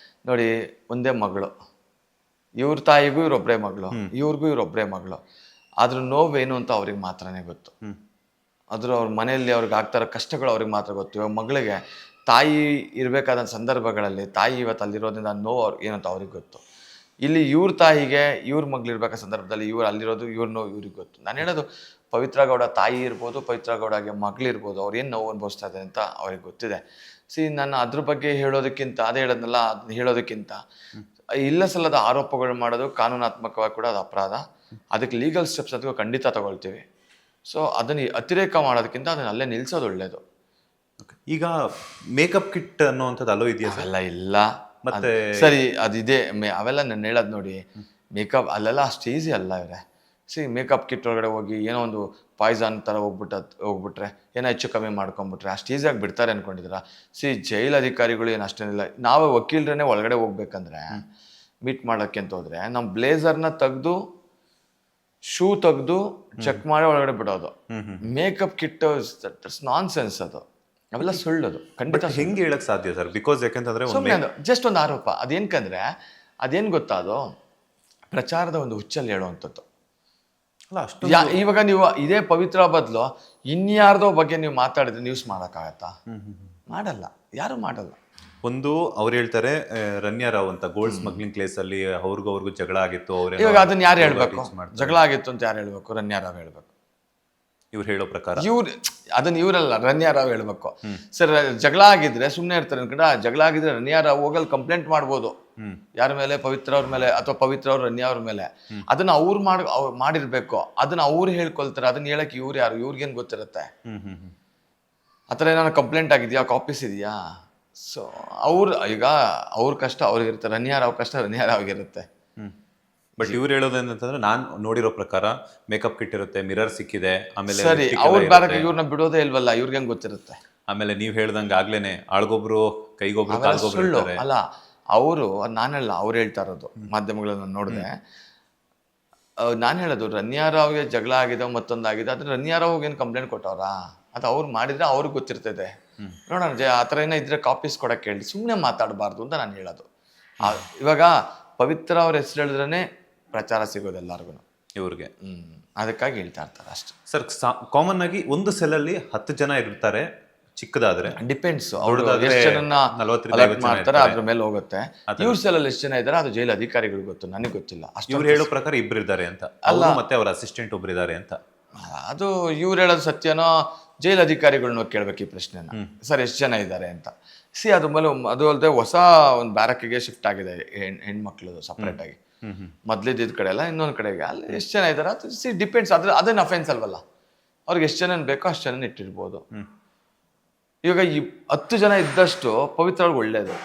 ನೋಡಿ, ಒಂದೇ ಮಗಳು, ಇವ್ರ ತಾಯಿಗೂ ಇವ್ರೊಬ್ಬರೇ ಮಗಳು, ಇವ್ರಿಗೂ ಇವ್ರೊಬ್ಬರೇ ಮಗಳು. ಅದ್ರ ನೋವೇನು ಅಂತ ಅವ್ರಿಗೆ ಮಾತ್ರನೇ ಗೊತ್ತು. ಅದ್ರ ಅವ್ರ ಮನೆಯಲ್ಲಿ ಅವ್ರಿಗೆ ಆಗ್ತಾರ ಕಷ್ಟಗಳು ಅವ್ರಿಗೆ ಮಾತ್ರ ಗೊತ್ತು. ಇವಾಗ ಮಗಳಿಗೆ ತಾಯಿ ಇರಬೇಕಾದ ಸಂದರ್ಭಗಳಲ್ಲಿ ತಾಯಿ ಇವತ್ತು ಅಲ್ಲಿರೋದ್ರಿಂದ ನೋವು ಏನಂತ ಅವ್ರಿಗೆ ಗೊತ್ತು. ಇಲ್ಲಿ ಇವ್ರ ತಾಯಿಗೆ ಇವ್ರ ಮಗ್ಳು ಇರ್ಬೇಕಾದ ಸಂದರ್ಭದಲ್ಲಿ ಇವ್ರು ಅಲ್ಲಿರೋದು ಇವ್ರ ನೋವು ಇವ್ರಿಗೆ ಗೊತ್ತು. ನಾನು ಹೇಳೋದು ಪವಿತ್ರ ಗೌಡ ತಾಯಿ ಇರ್ಬೋದು, ಪವಿತ್ರ ಗೌಡಗೆ ಮಗಳಿರ್ಬೋದು, ಅವ್ರು ಏನು ನೋವು ಅನುಭವಿಸ್ತಾ ಇದೆ ಅಂತ ಅವ್ರಿಗೆ ಗೊತ್ತಿದೆ. ನಾನು ಅದ್ರ ಬಗ್ಗೆ ಹೇಳೋದಕ್ಕಿಂತ ಅದೇ ಹೇಳೋದನ್ನೆಲ್ಲ ಅದನ್ನ ಹೇಳೋದಕ್ಕಿಂತ ಇಲ್ಲ ಸಲ್ಲದ ಆರೋಪಗಳು ಮಾಡೋದು ಕಾನೂನಾತ್ಮಕವಾಗಿ ಕೂಡ ಅದು ಅಪರಾಧ. ಅದಕ್ಕೆ ಲೀಗಲ್ ಸ್ಟೆಪ್ಸ್ ಅದಕ್ಕೂ ಖಂಡಿತ ತಗೊಳ್ತೀವಿ. ಸೊ ಅದನ್ನ ಅತಿರೇಕ ಮಾಡೋದಕ್ಕಿಂತ ಅದನ್ನ ಅಲ್ಲೇ ನಿಲ್ಸೋದು ಒಳ್ಳೇದು. ಈಗ ಮೇಕಪ್ ಕಿಟ್ ಅನ್ನೋವಂಥದ್ದು ಅಲ್ಲೋ ಇದೆಯಾ? ಅವೆಲ್ಲ ಇಲ್ಲ. ಮತ್ತೆ ಸರಿ ಅದಿದೆ, ಅವೆಲ್ಲ ನಾನು ಹೇಳೋದು ನೋಡಿ, ಮೇಕಪ್ ಅಲ್ಲೆಲ್ಲ ಅಷ್ಟು ಈಸಿ ಅಲ್ಲ ಇವರೇ. ಮೇಕಪ್ ಕಿಟ್ ಒಳಗಡೆ ಹೋಗಿ ಏನೋ ಒಂದು ಪಾಯ್ಸನ್ ಥರ ಹೋಗ್ಬಿಟ್ರೆ ಏನೋ ಹೆಚ್ಚು ಕಮ್ಮಿ ಮಾಡ್ಕೊಂಬಿಟ್ರೆ ಅಷ್ಟು ಈಸಿಯಾಗಿ ಬಿಡ್ತಾರೆ ಅನ್ಕೊಂಡಿದ್ರ? ಜೈಲ್ ಅಧಿಕಾರಿಗಳು ಏನು ಅಷ್ಟೇನಿಲ್ಲ. ನಾವೇ ವಕೀಲರನ್ನೇ ಒಳಗಡೆ ಹೋಗ್ಬೇಕಂದ್ರೆ ಮೀಟ್ ಮಾಡೋಕ್ಕೆ ಅಂತ ಹೋದ್ರೆ ನಮ್ಮ ಬ್ಲೇಸರ್ನ ತೆಗೆದು ಶೂ ತೆಗೆದು ಚೆಕ್ ಮಾಡಿ ಒಳಗಡೆ ಬಿಡೋದು. ಮೇಕಪ್ ಕಿಟ್ ನಾನ್ ಸೆನ್ಸ್ ಅದು, ಅವೆಲ್ಲ ಸುಳ್ಳದು ಖಂಡಿತ. ಹೆಂಗೆ ಹೇಳಕ್ ಸಾಧ್ಯ ಸರ್? ಬಿಕಾಸ್ ಯಾಕಂತಂದ್ರೆ ಜಸ್ಟ್ ಒಂದು ಆರೋಪ. ಅದೇನ್ಕಂದ್ರೆ ಅದೇನ್ ಗೊತ್ತಾ, ಅದು ಪ್ರಚಾರದ ಒಂದು ಹುಚ್ಚಲ್ಲಿ ಹೇಳುವಂಥದ್ದು. ಇವಾಗ ನೀವು ಇದೇ ಪವಿತ್ರ ಬದಲು ಇನ್ಯಾರ್ದೋ ಬಗ್ಗೆ ನೀವು ಮಾತಾಡಿದ್ರೆ ನ್ಯೂಸ್ ಮಾಡೋಕ್ಕಾಗತ್ತಾ? ಮಾಡಲ್ಲ, ಯಾರು ಮಾಡಲ್ಲ. ಒಂದು ಅವ್ರು ಹೇಳ್ತಾರೆ ರನ್ಯಾ ರಾವ್ ಅಂತ ಗೋಲ್ಡ್ ಸ್ಮಗ್ಲಿಂಗ್ ಕೇಸ್ ಅಲ್ಲಿ ಅವ್ರಿಗೂ ಜಗಳ ಆಗಿತ್ತು. ಇವಾಗ ಅದನ್ನ ಯಾರು ಹೇಳ್ಬೇಕು? ಜಗಳ ಆಗಿತ್ತು ಅಂತ ಯಾರು ಹೇಳ್ಬೇಕು? ರನ್ಯಾ ರಾವ್ ಹೇಳ್ಬೇಕು. ಇವ್ರು ಹೇಳೋ ಪ್ರಕಾರ ಅದನ್ನ ಇವರಲ್ಲ, ರನ್ಯಾ ರಾವ್ ಹೇಳ್ಬೇಕು. ಸರ್ ಜಗಳ ಆಗಿದ್ರೆ ಸುಮ್ಮನೆ ಇರ್ತಾರೆ ಅನ್ಕೊಂಡ, ಜಗಳ ಆಗಿದ್ರೆ ರನ್ಯಾ ರಾವ್ ಹೋಗಲ್ಲಿ ಕಂಪ್ಲೇಂಟ್ ಮಾಡ್ಬೋದು. ಯಾರ ಮೇಲೆ? ಪವಿತ್ರ ಅವ್ರ ಮೇಲೆ, ಅಥವಾ ಪವಿತ್ರ ಅವ್ರ ರನ್ಯಾ ಅವ್ರ ಮೇಲೆ. ಅದನ್ನ ಅವ್ರು ಮಾಡಿರ್ಬೇಕು. ಅದನ್ನ ಅವ್ರು ಹೇಳ್ಕೊಳ್ತಾರೆ. ಅದನ್ನ ಹೇಳಕ್ ಇವ್ರು ಯಾರು? ಇವ್ರಿಗೇನ್ ಗೊತ್ತಿರುತ್ತೆ? ಆತರ ಏನಾದ್ರು ಕಂಪ್ಲೇಂಟ್ ಆಗಿದ್ಯಾ, ಕಾಪೀಸ್ ಇದೆಯಾ? ಸೊ ಈಗ ಅವ್ರ ಕಷ್ಟ ಅವ್ರಿಗಿರುತ್ತೆ, ರನ್ಯಾ ರಾವ್ ಕಷ್ಟ ರನ್ಯಾ ರಾವ್ಗಿರುತ್ತೆ. ಬಟ್ ಇವ್ರು ಹೇಳೋದೇನಂತಂದ್ರೆ ನಾನ್ ನೋಡಿರೋ ಪ್ರಕಾರ ಮೇಕಪ್ ಕಿಟ್ ಇರುತ್ತೆ, ಮಿರರ್ ಸಿಕ್ಕಿದೆ, ಆಮೇಲೆ ಸರಿ ಅವ್ರ ಬೇರೆ ಇವ್ರನ್ನ ಬಿಡೋದೇ ಇಲ್ವಲ್ಲ, ಇವ್ರಿಗೆ ಹೆಂಗ್ ಗೊತ್ತಿರುತ್ತೆ? ಆಮೇಲೆ ನೀವ್ ಹೇಳ್ದಂಗೆ ಆಗ್ಲೇನೆ ಆಳ್ಗೊಬ್ರು ಕೈಗೊಬ್ರು ಕಾಲ್ಗೊಬ್ರು ಇರ್ತಾರೆ. ಅಲ್ಲ ಅವರು, ನಾನಲ್ಲ ಅವ್ರು ಹೇಳ್ತಾ ಇರೋದು, ಮಾಧ್ಯಮಗಳನ್ನ ನೋಡಿದೆ. ನಾನು ಹೇಳೋದು ರನ್ಯಾ ರಾವ್ಗೆ ಜಗಳ ಆಗಿದೆ, ಮತ್ತೊಂದಾಗಿದೆ, ಅದ್ರ ರನ್ಯಾ ರಾವ್ ಏನು ಕಂಪ್ಲೇಂಟ್ ಕೊಟ್ಟವ್ರಾ? ಅದು ಅವ್ರು ಮಾಡಿದ್ರೆ ಅವ್ರಿಗೆ ಗೊತ್ತಿರ್ತದೆ. ನೋಡೋಣ, ಆ ಥರ ಏನೋ ಇದ್ರೆ ಕಾಪೀಸ್ ಕೊಡಕ್ಕೆ ಹೇಳಿ, ಸುಮ್ಮನೆ ಮಾತಾಡಬಾರ್ದು ಅಂತ ನಾನು ಹೇಳೋದು. ಇವಾಗ ಪವಿತ್ರ ಅವ್ರ ಹೆಸರು ಹೇಳಿದ್ರೇ ಪ್ರಚಾರ ಸಿಗೋದು ಎಲ್ಲರಿಗೂ, ಇವ್ರಿಗೆ. ಅದಕ್ಕಾಗಿ ಹೇಳ್ತಾ ಇರ್ತಾರೆ ಅಷ್ಟೇ. ಸರ್, ಕಾಮನ್ ಆಗಿ ಒಂದು ಸೆಲ್ಲಲ್ಲಿ 10 ಜನ ಇರ್ತಾರೆ, ಚಿಕ್ಕದಾದ್ರೆ ಡಿಪೆಂಡ್ಸ್ ಅವ್ರು ಎಷ್ಟು ಜನನ್ನ ಅಲರ್ಟ್ ಮಾಡ್ತಾರೆ ಅದ್ರ ಮೇಲೆ ಹೋಗುತ್ತೆ. ಇವ್ರ ಸೆಲ್ಲಲ್ಲಿ ಎಷ್ಟು ಜನ ಇದ್ದಾರೆ ಅದು ಜೈಲ್ ಅಧಿಕಾರಿಗಳಿಗೆ ಗೊತ್ತು, ನನಗೆ ಗೊತ್ತಿಲ್ಲ. ಇವ್ರು ಹೇಳೋ ಪ್ರಕಾರ 2 ಇದ್ದಾರೆ ಅಂತ, ಅಲ್ಲ ಮತ್ತೆ ಅವ್ರ ಅಸಿಸ್ಟೆಂಟ್ ಒಬ್ರು ಇದ್ದಾರೆ ಅಂತ. ಅದು ಇವ್ರು ಹೇಳೋದು ಸತ್ಯನೋ ಜೈಲ್ ಅಧಿಕಾರಿಗಳನ್ನ ಕೇಳ್ಬೇಕು ಈ ಪ್ರಶ್ನೆನ. ಸರ್ ಎಷ್ಟು ಜನ ಇದ್ದಾರೆ ಅಂತ. ಅದು ಮೇಲೆ ಅದು ಅಲ್ಲದೆ ಹೊಸ ಒಂದು ಬ್ಯಾರಕ್ಕಿಗೆ ಶಿಫ್ಟ್ ಆಗಿದೆ ಹೆಣ್ಮಕ್ಳದು ಸಪ್ರೇಟ್ ಆಗಿ. ಮೊದ್ಲಿದ್ದ ಕಡೆ ಎಲ್ಲ ಇನ್ನೊಂದು ಕಡೆಗೆ, ಅಲ್ಲಿ ಎಷ್ಟು ಜನ ಇದ್ದಾರೆ ಅದು ಡಿಪೆಂಡ್ಸ್. ಅದೇನು ಅಫೆನ್ಸ್ ಅಲ್ವಲ್ಲ, ಅವ್ರಿಗೆ ಎಷ್ಟು ಜನ ಬೇಕೋ ಅಷ್ಟು ಜನ ಇಟ್ಟಿರ್ಬೋದು. ಇವಾಗ 10 ಜನ ಇದ್ದಷ್ಟು ಪವಿತ್ರ ಅವ್ರಿಗೆ ಒಳ್ಳೇದು.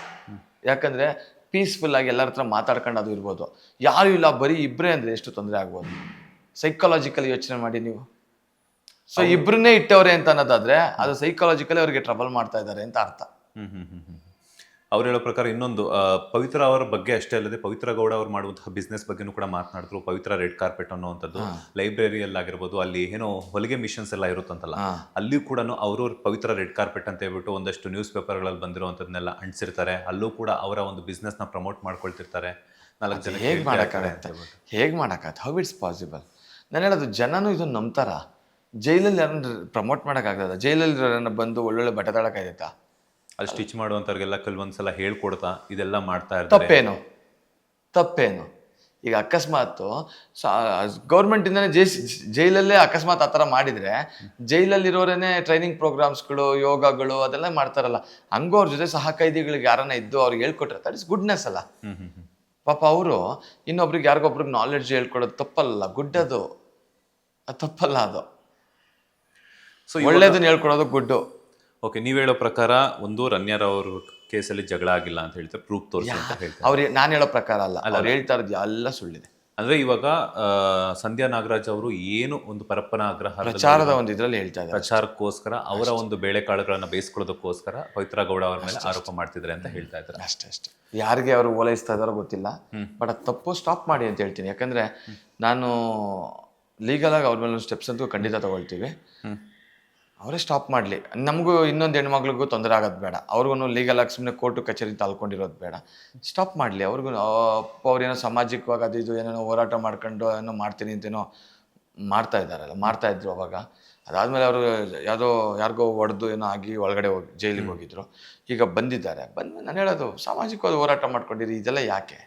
ಯಾಕಂದ್ರೆ ಪೀಸ್ಫುಲ್ ಆಗಿ ಎಲ್ಲರ ಹತ್ರ ಮಾತಾಡ್ಕೊಂಡು ಅದು ಇರ್ಬೋದು. ಯಾರು ಇಲ್ಲ ಬರೀ ಇಬ್ಬರೇ ಅಂದ್ರೆ ಎಷ್ಟು ತೊಂದರೆ ಆಗ್ಬೋದು. ಸೈಕಾಲಜಿಕಲಿ ಯೋಚನೆ ಮಾಡಿ ನೀವು. ಸೊ ಇಬ್ಬರನ್ನೇ ಇಟ್ಟವ್ರೆ ಅಂತ ಅನ್ನೋದಾದ್ರೆ ಅದು ಸೈಕಾಲಜಿಕಲಿ ಅವ್ರಿಗೆ ಟ್ರಬಲ್ ಮಾಡ್ತಾ ಇದ್ದಾರೆ ಅಂತ ಅರ್ಥ. ಅವ್ರು ಹೇಳೋ ಪ್ರಕಾರ ಇನ್ನೊಂದು, ಪವಿತ್ರ ಅವರ ಬಗ್ಗೆ ಅಷ್ಟೇ ಅಲ್ಲದೆ ಪವಿತ್ರ ಗೌಡ ಅವ್ರು ಮಾಡುವಂತಹ ಬಿಸ್ನೆಸ್ ಬಗ್ಗೆನೂ ಕೂಡ ಮಾತನಾಡಿದ್ರು. ಪವಿತ್ರ ರೆಡ್ ಕಾರ್ಪೆಟ್ ಅನ್ನುವಂಥದ್ದು ಲೈಬ್ರರಿಯಲ್ಲಿ ಆಗಿರ್ಬೋದು, ಅಲ್ಲಿ ಏನೋ ಹೊಲಿಗೆ ಮಿಷನ್ಸ್ ಎಲ್ಲ ಇರುತ್ತಂತಲ್ಲ, ಅಲ್ಲಿ ಕೂಡ ಅವರು ಪವಿತ್ರ ರೆಡ್ ಕಾರ್ಪೆಟ್ ಅಂತ ಹೇಳ್ಬಿಟ್ಟು ಒಂದಷ್ಟು ನ್ಯೂಸ್ ಪೇಪರ್ಗಳಲ್ಲಿ ಬಂದಿರುವಂಥದ್ದನ್ನೆಲ್ಲ ಅಂಟಿಸಿರ್ತಾರೆ. ಅಲ್ಲೂ ಕೂಡ ಅವರ ಒಂದು ಬಿಸ್ನೆಸ್ನ ಪ್ರಮೋಟ್ ಮಾಡ್ಕೊಳ್ತಿರ್ತಾರೆ. 4 ಜನ ಹೇಗೆ ಮಾಡೋಕ್ಕಾಗತ್ತೆ? How it's possible? ನಾನು ಹೇಳೋದು ಜನನು ಇದನ್ನು ನಂಬ್ತಾರ? ಜೈಲಲ್ಲಿ ಯಾರನ್ನ ಪ್ರಮೋಟ್ ಮಾಡೋಕ್ಕಾಗದ? ಜೈಲಲ್ಲಿ ಯಾರನ್ನ ಬಂದು ಒಳ್ಳೊಳ್ಳೆ ಬಟ್ಟೆ ತಾಳಕ್ಕಾಗತ್ತಾ? ಅಲ್ಲಿ ಸ್ಟಿಚ್ ಮಾಡುವಂಥವ್ರಿಗೆಲ್ಲ ಕೆಲವೊಂದ್ಸಲ ಹೇಳ್ಕೊಡ್ತಾ ಇದೆಲ್ಲ ಮಾಡ್ತಾ ಇರ್ತಾರೆ. ತಪ್ಪೇನು? ಈಗ ಅಕಸ್ಮಾತ್ ಗೌರ್ಮೆಂಟಿಂದನೇ ಜೈಲಲ್ಲೇ ಅಕಸ್ಮಾತ್ ಆ ಥರ ಮಾಡಿದರೆ ಜೈಲಲ್ಲಿರೋರೇನೆ ಟ್ರೈನಿಂಗ್ ಪ್ರೋಗ್ರಾಮ್ಸ್ಗಳು ಯೋಗಗಳು ಅದೆಲ್ಲ ಮಾಡ್ತಾರಲ್ಲ, ಹಂಗೂ ಅವ್ರ ಜೊತೆ ಸಹ ಕೈದಿಗಳಿಗೆ ಯಾರನ್ನ ಇದ್ದು ಅವ್ರಿಗೆ ಹೇಳ್ಕೊಟ್ರೆ ದಟ್ ಇಸ್ ಗುಡ್ನೆಸ್ ಅಲ್ಲ. ಪಾಪ ಅವರು ಇನ್ನೊಬ್ರಿಗೆ ಯಾರಿಗೊಬ್ರಿಗೆ ನಾಲೆಡ್ಜ್ ಹೇಳ್ಕೊಡೋದು ತಪ್ಪಲ್ಲ, ಗುಡ್ಡದು ಅದು ತಪ್ಪಲ್ಲ. ಅದು ಸೊ ಒಳ್ಳೇದನ್ನ ಹೇಳ್ಕೊಡೋದು ಗುಡ್ಡು. ಓಕೆ, ನೀವು ಹೇಳೋ ಪ್ರಕಾರ ಒಂದು ರನ್ಯಾರ್ ಅವ್ರ ಕೇಸಲ್ಲಿ ಜಗಳ ಆಗಿಲ್ಲ ಅಂತ ಹೇಳ್ತಾರೆ, ಪ್ರೂಫ್ ತೋರಿಸಿ ಅಂತ ಹೇಳ್ತಾರೆ. ಅವ್ರು ನಾನು ಹೇಳೋ ಪ್ರಕಾರ ಅಲ್ಲ, ಅವ್ರು ಹೇಳ್ತಾ ಇರೋದು ಎಲ್ಲ ಸುಳ್ಳಿದೆ. ಅಂದ್ರೆ ಇವಾಗ ಸಂಧ್ಯಾ ನಾಗರಾಜ್ ಅವರು ಏನು ಒಂದು ಪರಪ್ಪನ ಆಗ್ರಹ ಪ್ರಚಾರದ ಒಂದು ಇದ್ರಲ್ಲಿ ಹೇಳ್ತಾ ಇದ್ದಾರೆ, ಪ್ರಚಾರಕ್ಕೋಸ್ಕರ ಅವರ ಒಂದು ಬೇಳೆಕಾಳುಗಳನ್ನ ಬೇಯಿಸ್ಕೊಳ್ಳೋದಕ್ಕೋಸ್ಕರ ಪವಿತ್ರ ಗೌಡ ಅವರ ಮೇಲೆ ಆರೋಪ ಮಾಡ್ತಿದ್ದಾರೆ ಅಂತ ಹೇಳ್ತಾ ಇದ್ದಾರೆ. ಅಷ್ಟೇ. ಯಾರಿಗೆ ಅವರು ಓಲೈಸ್ತಾ ಇದಾರೋ ಗೊತ್ತಿಲ್ಲ, ಬಟ್ ಅದು ತಪ್ಪು, ಸ್ಟಾಪ್ ಮಾಡಿ ಅಂತ ಹೇಳ್ತೀನಿ. ಯಾಕಂದ್ರೆ ನಾನು ಲೀಗಲಾಗಿ ಅವ್ರ ಮೇಲೆ ಸ್ಟೆಪ್ಸ್ ಅಂತೂ ಖಂಡಿತ ತಗೊಳ್ತೀವಿ. ಅವರೇ ಸ್ಟಾಪ್ ಮಾಡಲಿ. ನಮಗೂ ಇನ್ನೊಂದು ಹೆಣ್ಮಕ್ಳಿಗೂ ತೊಂದರೆ ಆಗೋದು ಬೇಡ, ಅವ್ರಿಗೂ ಲೀಗಲಾಗಿ ಸುಮ್ಮನೆ ಕೋರ್ಟು ಕಚೇರಿ ತಾಳ್ಕೊಂಡಿರೋದು ಬೇಡ. ಸ್ಟಾಪ್ ಮಾಡಲಿ. ಅವ್ರಿಗೂ ಅವ್ರೇನೋ ಸಾಮಾಜಿಕವಾಗಿ ಅದು ಇದು ಏನೇನೋ ಹೋರಾಟ ಮಾಡ್ಕೊಂಡು ಏನೋ ಮಾಡ್ತೀನಿ ಅಂತೇನೋ ಮಾಡ್ತಾ ಇದ್ರು ಅವಾಗ. ಅದಾದಮೇಲೆ ಅವರು ಯಾರಿಗೋ ಹೊಡೆದು ಏನೋ ಆಗಿ ಒಳಗಡೆ ಜೈಲಿಗೆ ಹೋಗಿದ್ರು. ಈಗ ಬಂದಿದ್ದಾರೆ. ನಾನು ಹೇಳೋದು ಸಾಮಾಜಿಕವಾಗಿ ಹೋರಾಟ ಮಾಡ್ಕೊಂಡಿರಿ, ಇದೆಲ್ಲ ಯಾಕೆ?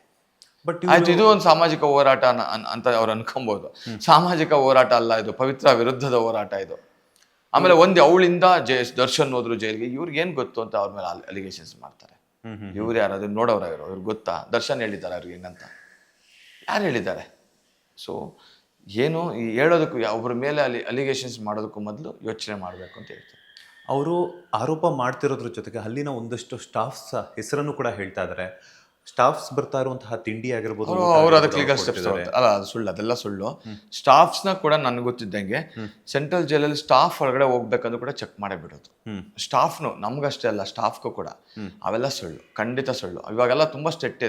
ಬಟ್ ಆಯ್ತು, ಇದು ಒಂದು ಸಾಮಾಜಿಕ ಹೋರಾಟ ಅಂತ ಅವ್ರು ಅನ್ಕೊಬೋದು. ಸಾಮಾಜಿಕ ಹೋರಾಟ ಅಲ್ಲ ಇದು, ಪವಿತ್ರ ವಿರುದ್ಧದ ಹೋರಾಟ ಇದು. ಆಮೇಲೆ ಒಂದು ಅವಳಿಂದ ದರ್ಶನ್ ಹೋದ್ರು ಜೈಲಿಗೆ, ಇವ್ರಿಗೆ ಏನು ಗೊತ್ತು ಅಂತ ಅವ್ರ ಮೇಲೆ ಅಲಿಗೇಷನ್ಸ್ ಮಾಡ್ತಾರೆ. ಇವ್ರು ಯಾರಾದ್ರು ನೋಡೋರಾಗಿರೋ ಇವ್ರಿಗೆ ಗೊತ್ತಾ? ದರ್ಶನ್ ಹೇಳಿದ್ದಾರೆ ಅವ್ರಿಗೆ ಹೆಂಗಂತ? ಯಾರು ಹೇಳಿದ್ದಾರೆ? ಸೊ ಏನು ಹೇಳೋದಕ್ಕೂ ಒಬ್ಬರ ಮೇಲೆ ಅಲಿಗೇಷನ್ಸ್ ಮಾಡೋದಕ್ಕೂ ಮೊದಲು ಯೋಚನೆ ಮಾಡಬೇಕು ಅಂತ ಹೇಳ್ತಾರೆ. ಅವರು ಆರೋಪ ಮಾಡ್ತಿರೋದ್ರ ಜೊತೆಗೆ ಅಲ್ಲಿನ ಒಂದಷ್ಟು ಸ್ಟಾಫ್ಸ್ ಹೆಸರನ್ನು ಕೂಡ ಹೇಳ್ತಾ ಇದ್ದಾರೆ. ಸ್ಟಾಫ್ಸ್ ಬರ್ತಾ ಇರುವಂತಹ ತಿಂಡಿ ಆಗಿರ್ಬೋದು, ಅವರು ಅದಕ್ಕೆ ಲೀಗಲ್ ಸ್ಟೆಪ್ಸ್ ಅಲ್ಲ, ಅದು ಸುಳ್ಳು, ಅದೆಲ್ಲ ಸುಳ್ಳು. ಸ್ಟಾಫ್ಸ್ನ ಕೂಡ ನನಗೆ ಗೊತ್ತಿದ್ದಂಗೆ ಸೆಂಟ್ರಲ್ ಜೈಲಲ್ಲಿ ಸ್ಟಾಫ್ ಒಳಗಡೆ ಹೋಗ್ಬೇಕಂದ್ರೂ ಕೂಡ ಚೆಕ್ ಮಾಡೇ ಬಿಡೋದು. ಸ್ಟಾಫ್ನು ನಮ್ಗಷ್ಟೇ ಅಲ್ಲ, ಸ್ಟಾಫ್ಗೂ ಕೂಡ. ಅವೆಲ್ಲ ಸುಳ್ಳು, ಖಂಡಿತ ಸುಳ್ಳು. ಇವಾಗೆಲ್ಲ ತುಂಬಾ ಸ್ಟ್ರಿಕ್ಟ್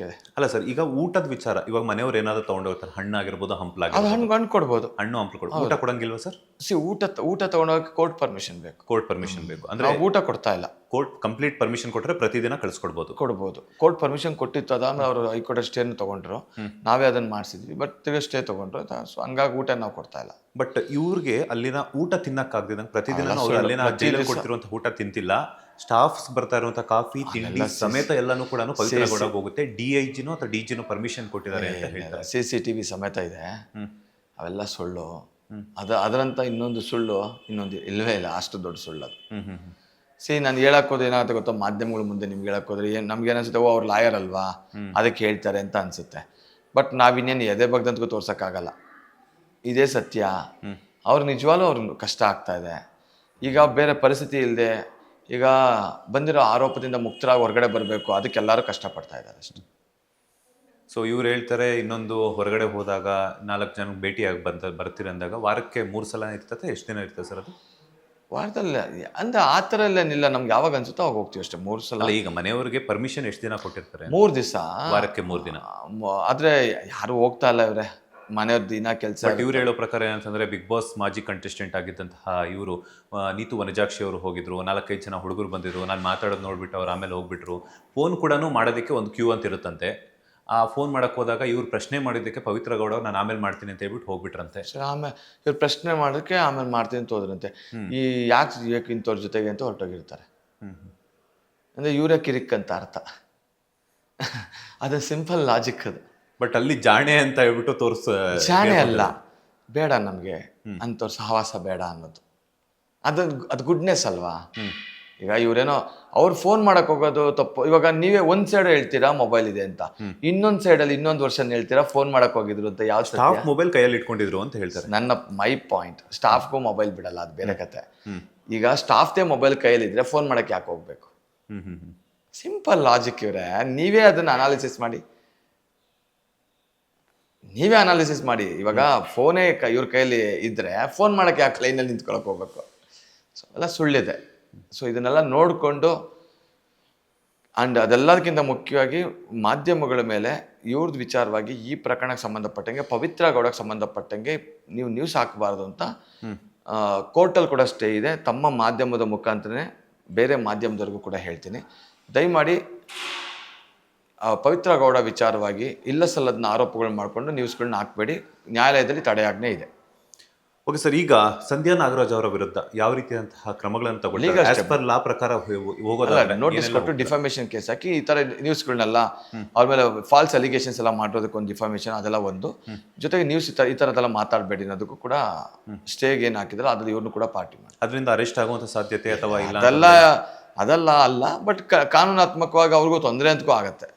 ಇದೆ. ಅಲ್ಲ ಸರ್, ಈಗ ಊಟದ ವಿಚಾರ, ಇವಾಗ ಮನೆಯವ್ರು ಏನಾದ್ರು ತಗೊಂಡೋಗ್ತಾರೆ, ಹಣ್ಣು ಆಗಿರ್ಬೋದು, ಅದು ಹಣ್ಣು ಕೊಡ್ಬೋದು, ಹಣ್ಣು ಹಂಪಲು ಕೊಡ್ಬೋದು. ಊಟ ಕೊಡಂಗಿಲ್ವಾ ಸರ್? ಊಟ ತಗೊಂಡೋಗಕ್ಕೆ ಕೋರ್ಟ್ ಪರ್ಮಿಷನ್ ಬೇಕು. ಅಂದ್ರೆ ಊಟ ಕೊಡ್ತಾ ಇಲ್ಲ. ಕೋರ್ಟ್ ಕಂಪ್ಲೀಟ್ ಪರ್ಮಿಷನ್ ಕೊಟ್ಟರೆ ಪ್ರತಿದಿನ ಕಳಿಸ್ಕೊಡ್ಬೋದು. ಕೋರ್ಟ್ ಪರ್ಮಿಷನ್ ಕೊಟ್ಟಿತ್ತು, ಅದಾದ್ಮೇಲೆ ಅವರು ಹೈಕೋರ್ಟ್ ಸ್ಟೇನು ತಗೊಂಡ್ರು, ನಾವೇ ಅದನ್ನ ಮಾಡಿಸಿದ್ವಿ. ಬಟ್ ತಿರ್ಗಿ ಸ್ಟೇ ತಗೊಂಡ್ರು, ಸೊ ಹಂಗಾಗಿ ಊಟ ನಾವು ಕೊಡ್ತಾ ಇಲ್ಲ. ಬಟ್ ಇವ್ರಿಗೆ ಅಲ್ಲಿನ ಊಟ ತಿನ್ನಕ್ಕಾಗ್ದಿದಂಗೆ ಪ್ರತಿದಿನ ಅಲ್ಲಿನ ಜೈಲಲ್ಲಿ ಕೊಡ್ತಿರುವಂತಹ ಊಟ ತಿಂತಿಲ್ಲ. ಸ್ಟಾಫ್ಸ್ ಬರ್ತಾ ಇರುವಂತಹ ಕಾಫಿ ತಿಂಡಿ ಸಮೇತ ಎಲ್ಲಾನು ಕೂಡ ಪವಿತ್ರ ಗೌಡಗೆ ಹೋಗುತ್ತೆ. DIGನೋ ಅಥವಾ DGನೋ ಪರ್ಮಿಷನ್ ಕೊಟ್ಟಿದ್ದಾರೆ ಅಂತ ಹೇಳ್ತಾರೆ. CCTV ಸಮೇತ ಇದೆ. ಅವೆಲ್ಲ ಸುಳ್ಳು. ಅದರಂತ ಇನ್ನೊಂದು ಸುಳ್ಳು ಇನ್ನೊಂದು ಇಲ್ಲವೇ ಇಲ್ಲ, ಅಷ್ಟು ದೊಡ್ಡ ಸುಳ್ಳು ಅದು. ನಾನು ಹೇಳಕ್ ಹೋದ್ರೆ ಏನಾಗುತ್ತೆ ಗೊತ್ತಾ, ಮಾಧ್ಯಮಗಳ ಮುಂದೆ ನಿಮ್ಗೆ ಹೇಳಕ್ ಹೋದ್ರೆ ನಮ್ಗೆ ಏನಿಸುತ್ತೆ, ಅವ್ರು ಲಾಯರ್ ಅಲ್ವಾ ಅದಕ್ಕೆ ಹೇಳ್ತಾರೆ ಅಂತ ಅನ್ಸುತ್ತೆ. ಬಟ್ ನಾವಿನ್ನೇನು ಎದೆ ಬಗ್ದಂತಗೂ ತೋರ್ಸಕ್ಕಾಗಲ್ಲ. ಇದೇ ಸತ್ಯ. ಅವ್ರು ನಿಜವಾಗ್ಲೂ ಅವ್ರಿಗೆ ಕಷ್ಟ ಆಗ್ತಾ ಇದೆ. ಈಗ ಬೇರೆ ಪರಿಸ್ಥಿತಿ ಇಲ್ಲದೆ ಈಗ ಬಂದಿರೋ ಆರೋಪದಿಂದ ಮುಕ್ತರಾಗಿ ಹೊರಗಡೆ ಬರಬೇಕು, ಅದಕ್ಕೆ ಎಲ್ಲರೂ ಕಷ್ಟಪಡ್ತಾ ಇದ್ದಾರೆ ಅಷ್ಟೇ. ಸೊ ಇವ್ರು ಹೇಳ್ತಾರೆ, ಇನ್ನೊಂದು ಹೊರಗಡೆ ಹೋದಾಗ 4 ಜನ ಭೇಟಿಯಾಗಿ ಬರ್ತೀರಿ ಅಂದಾಗ ವಾರಕ್ಕೆ 3 ಸಲ ಇರ್ತದೆ. ಎಷ್ಟು ದಿನ ಇರ್ತದೆ ಸರ್ ಅದು? ವಾರದಲ್ಲಿ ಅಂದ್ರೆ ಆ ಥರ ಏನಿಲ್ಲ, ನಮ್ಗೆ ಯಾವಾಗ ಅನ್ಸುತ್ತೋ ಅವಾಗ ಹೋಗ್ತೀವಿ ಅಷ್ಟೇ. 3 ಸಲ. ಈಗ ಮನೆಯವರಿಗೆ ಪರ್ಮಿಷನ್ ಎಷ್ಟು ದಿನ ಕೊಟ್ಟಿರ್ತಾರೆ? 3 ದಿವಸ, ವಾರಕ್ಕೆ 3 ದಿನ. ಆದ್ರೆ ಯಾರು ಹೋಗ್ತಾ ಇಲ್ಲ ಇವ್ರೆ, ಮನೆಯವ್ರ ದಿನ ಕೆಲಸ. ಇವ್ರು ಹೇಳೋ ಪ್ರಕಾರ ಏನಂತಂದ್ರೆ, ಬಿಗ್ ಬಾಸ್ ಮಾಜಿ ಕಂಟೆಸ್ಟೆಂಟ್ ಆಗಿದ್ದಂತಹ ಇವರು ನೀತು ವನಜಾಕ್ಷಿ ಅವರು ಹೋಗಿದ್ರು, 4-5 ಜನ ಹುಡುಗರು ಬಂದಿದ್ರು, ನಾನು ಮಾತಾಡೋದು ನೋಡ್ಬಿಟ್ಟು ಅವ್ರು ಆಮೇಲೆ ಹೋಗ್ಬಿಟ್ರು. ಫೋನ್ ಕೂಡ ಮಾಡೋದಕ್ಕೆ ಒಂದು ಕ್ಯೂ ಅಂತ ಇರುತ್ತಂತೆ. ಆ ಫೋನ್ ಮಾಡಕ್ಕೆ ಹೋದಾಗ ಇವ್ರು ಪ್ರಶ್ನೆ ಮಾಡಿದ್ದಕ್ಕೆ ಪವಿತ್ರ ಗೌಡ ನಾನು ಆಮೇಲೆ ಮಾಡ್ತೀನಿ ಅಂತ ಹೇಳ್ಬಿಟ್ಟು ಹೋಗ್ಬಿಟ್ರಂತೆ. ಆಮೇಲೆ ಇವ್ರು ಪ್ರಶ್ನೆ ಮಾಡೋಕ್ಕೆ ಆಮೇಲೆ ಮಾಡ್ತೀನಿ ಅಂತ ಹೋದ್ರಂತೆ. ಈ ಯಾಕೆ ಇಂಥವ್ರ ಜೊತೆಗೆ ಅಂತ ಹೊರಟೋಗಿರ್ತಾರೆ. ಅಂದ್ರೆ ಇವರೇ ಕಿರಿಕ್ ಅಂತ ಅರ್ಥ. ಅದು ಸಿಂಪಲ್ ಲಾಜಿಕ್ ಅದು. ಬಟ್ ಅಲ್ಲಿ ಜಾಣೆ ಅಂತ ಹೇಳ್ಬಿಟ್ಟು ಜಾಣೆ ಅಲ್ಲ, ಬೇಡ ನಮಗೆ ಅಂಥವ್ರ ಸಹವಾಸ ಬೇಡ ಅನ್ನೋದು. ಅದು ಗುಡ್ನೆಸ್ ಅಲ್ವಾ? ಈಗ ಇವ್ರೇನೋ ಅವ್ರು ಫೋನ್ ಮಾಡಕ್ ಹೋಗೋದು ತಪ್ಪು. ಇವಾಗ ನೀವೇ ಒಂದ್ ಸೈಡ್ ಹೇಳ್ತೀರಾ ಮೊಬೈಲ್ ಇದೆ ಅಂತ, ಇನ್ನೊಂದ್ ಸೈಡ್ ಅಲ್ಲಿ ಇನ್ನೊಂದು ವರ್ಷನ್ ಹೇಳ್ತೀರಾ ಫೋನ್ ಮಾಡಕ್ ಹೋಗಿದ್ರು ಅಂತ. ಯಾವ ಸ್ಟಾಫ್ ಮೊಬೈಲ್ ಕೈಯಲ್ಲಿ ಇಟ್ಕೊಂಡಿದ್ರು ಅಂತ ಹೇಳ್ತಾರೆ. ಮೈ ಪಾಯಿಂಟ್, ಸ್ಟಾಫ್ಗೂ ಮೊಬೈಲ್ ಬಿಡಲ್ಲ, ಅದು ಬೇರೆ ಕತೆ. ಈಗ ಸ್ಟಾಫ್ದೇ ಮೊಬೈಲ್ ಕೈಯಲ್ಲಿದ್ರೆ ಫೋನ್ ಮಾಡಕ್ ಯಾಕೆ ಹೋಗ್ಬೇಕು? ಸಿಂಪಲ್ ಲಾಜಿಕ್ ಇವ್ರೆ. ನೀವೇ ಅದನ್ನ ಅನಾಲಿಸಿಸ್ ಮಾಡಿ. ಇವಾಗ ಫೋನೇ ಇವ್ರ ಕೈಯಲ್ಲಿ ಇದ್ರೆ ಫೋನ್ ಮಾಡಕ್ಕೆ ಯಾಕೆ ಲೈನಲ್ಲಿ ನಿಂತ್ಕೊಳಕ್ ಹೋಗ್ಬೇಕು? ಸೊ ಎಲ್ಲ ಸುಳ್ಳಿದೆ. ಸೊ ಇದನ್ನೆಲ್ಲ ನೋಡಿಕೊಂಡು, ಆ್ಯಂಡ್ ಅದೆಲ್ಲದಕ್ಕಿಂತ ಮುಖ್ಯವಾಗಿ ಮಾಧ್ಯಮಗಳ ಮೇಲೆ ಇವ್ರದ್ದು ವಿಚಾರವಾಗಿ ಈ ಪ್ರಕರಣಕ್ಕೆ ಸಂಬಂಧಪಟ್ಟಂಗೆ, ಪವಿತ್ರ ಗೌಡಕ್ಕೆ ಸಂಬಂಧಪಟ್ಟಂಗೆ ನೀವು ನ್ಯೂಸ್ ಹಾಕಬಾರ್ದು ಅಂತ ಕೋರ್ಟಲ್ಲಿ ಕೂಡ ಸ್ಟೇ ಇದೆ. ತಮ್ಮ ಮಾಧ್ಯಮದ ಮುಖಾಂತರನೇ ಬೇರೆ ಮಾಧ್ಯಮದವ್ರಿಗೂ ಕೂಡ ಹೇಳ್ತೀನಿ, ದಯಮಾಡಿ ಪವಿತ್ರ ಗೌಡ ವಿಚಾರವಾಗಿ ಇಲ್ಲ ಸಲ್ಲದನ್ನ ಆರೋಪಗಳು ಮಾಡಿಕೊಂಡು ನ್ಯೂಸ್ಗಳನ್ನ ಹಾಕಬೇಡಿ. ನ್ಯಾಯಾಲಯದಲ್ಲಿ ತಡೆಯಾಜ್ಞೆ ಇದೆ. ಓಕೆ ಸರ್, ಈಗ ಸಂಧ್ಯಾ ನಾಗರಾಜ್ ಅವರ ವಿರುದ್ಧ ಯಾವ ರೀತಿಯಾದಂತಹ ಕ್ರಮಗಳನ್ನು ತಗೊಳ್ತಾರೆ? Legal ಆಸ್ ಪರ್ ಲಾ ಪ್ರಕಾರ ಹೋಗೋದಾದ್ರೆ ನೋಟಿಸ್ ಕೊಟ್ಟು ಡಿಫಾಮೇಶನ್ ಕೇಸ್ ಹಾಕಿ ಈ ತರ ನ್ಯೂಸ್ಗಳನ್ನೆಲ್ಲ ಅವ್ರ ಮೇಲೆ ಫಾಲ್ಸ್ ಅಲಿಗೇಷನ್ಸ್ ಎಲ್ಲ ಮಾಡೋದಕ್ಕೆ ಒಂದು ಡಿಫಾಮೇಶನ್ ಅದೆಲ್ಲ ಒಂದು, ಜೊತೆಗೆ ನ್ಯೂಸ್ ಈ ಥರದ್ದೆಲ್ಲ ಮಾತಾಡಬೇಡಿ ಅನ್ನೋದಕ್ಕೂ ಕೂಡ ಸ್ಟೇಗೆ ಏನು ಹಾಕಿದ್ರೆ ಅದ್ರಲ್ಲಿ ಇವ್ರನ್ನು ಕೂಡ ಪಾರ್ಟಿ ಮಾಡಿ ಅದರಿಂದ ಅರೆಸ್ಟ್ ಆಗುವಂತ ಸಾಧ್ಯತೆ ಅಥವಾ ಇಲ್ಲ ಅದೆಲ್ಲ ಅಲ್ಲ, ಬಟ್ ಕಾನೂನಾತ್ಮಕವಾಗಿ ಅವ್ರಿಗೂ ತೊಂದರೆ ಅಂತಕ್ಕೂ ಆಗತ್ತೆ.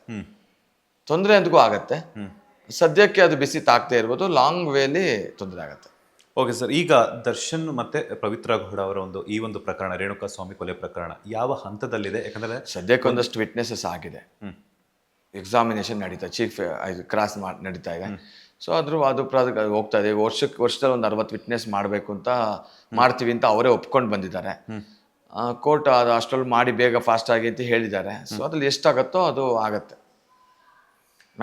ಸದ್ಯಕ್ಕೆ ಅದು ಬಿಸಿ ತಾಕ್ತಾ ಇರ್ಬೋದು, ಲಾಂಗ್ ವೇಲಿ ತೊಂದರೆ ಆಗತ್ತೆ. ಓಕೆ ಸರ್, ಈಗ ದರ್ಶನ್ ಮತ್ತೆ ಪವಿತ್ರ ಗೌಡ ಅವರ ಈ ಒಂದು ಪ್ರಕರಣ, ರೇಣುಕಾ ಸ್ವಾಮಿ ಕೊಲೆ ಪ್ರಕರಣ ಯಾವ ಹಂತದಲ್ಲಿದೆ? ಯಾಕಂದ್ರೆ ಸದ್ಯಕ್ಕೆ ಒಂದಷ್ಟು ವಿಟ್ನೆಸಸ್ ಆಗಿದೆ, ಎಕ್ಸಾಮಿನೇಷನ್ ನಡೀತಾ, ಚೀಫ್ ಕ್ರಾಸ್ ನಡೀತಾ ಇದೆ. ಸೊ ಅದು ಹೋಗ್ತಾ ಇದೆ. ವರ್ಷದಲ್ಲಿ ಒಂದು 60 ವಿಟ್ನೆಸ್ ಮಾಡಬೇಕು ಅಂತ ಮಾಡ್ತೀವಿ ಅಂತ ಅವರೇ ಒಪ್ಕೊಂಡು ಬಂದಿದ್ದಾರೆ. ಕೋರ್ಟ್ ಅದು ಅಷ್ಟರಲ್ಲಿ ಮಾಡಿ ಬೇಗ ಫಾಸ್ಟ್ ಆಗಿ ಅಂತ ಹೇಳಿದ್ದಾರೆ. ಸೊ ಅದ್ರಲ್ಲಿ ಎಷ್ಟಾಗತ್ತೋ ಅದು ಆಗತ್ತೆ.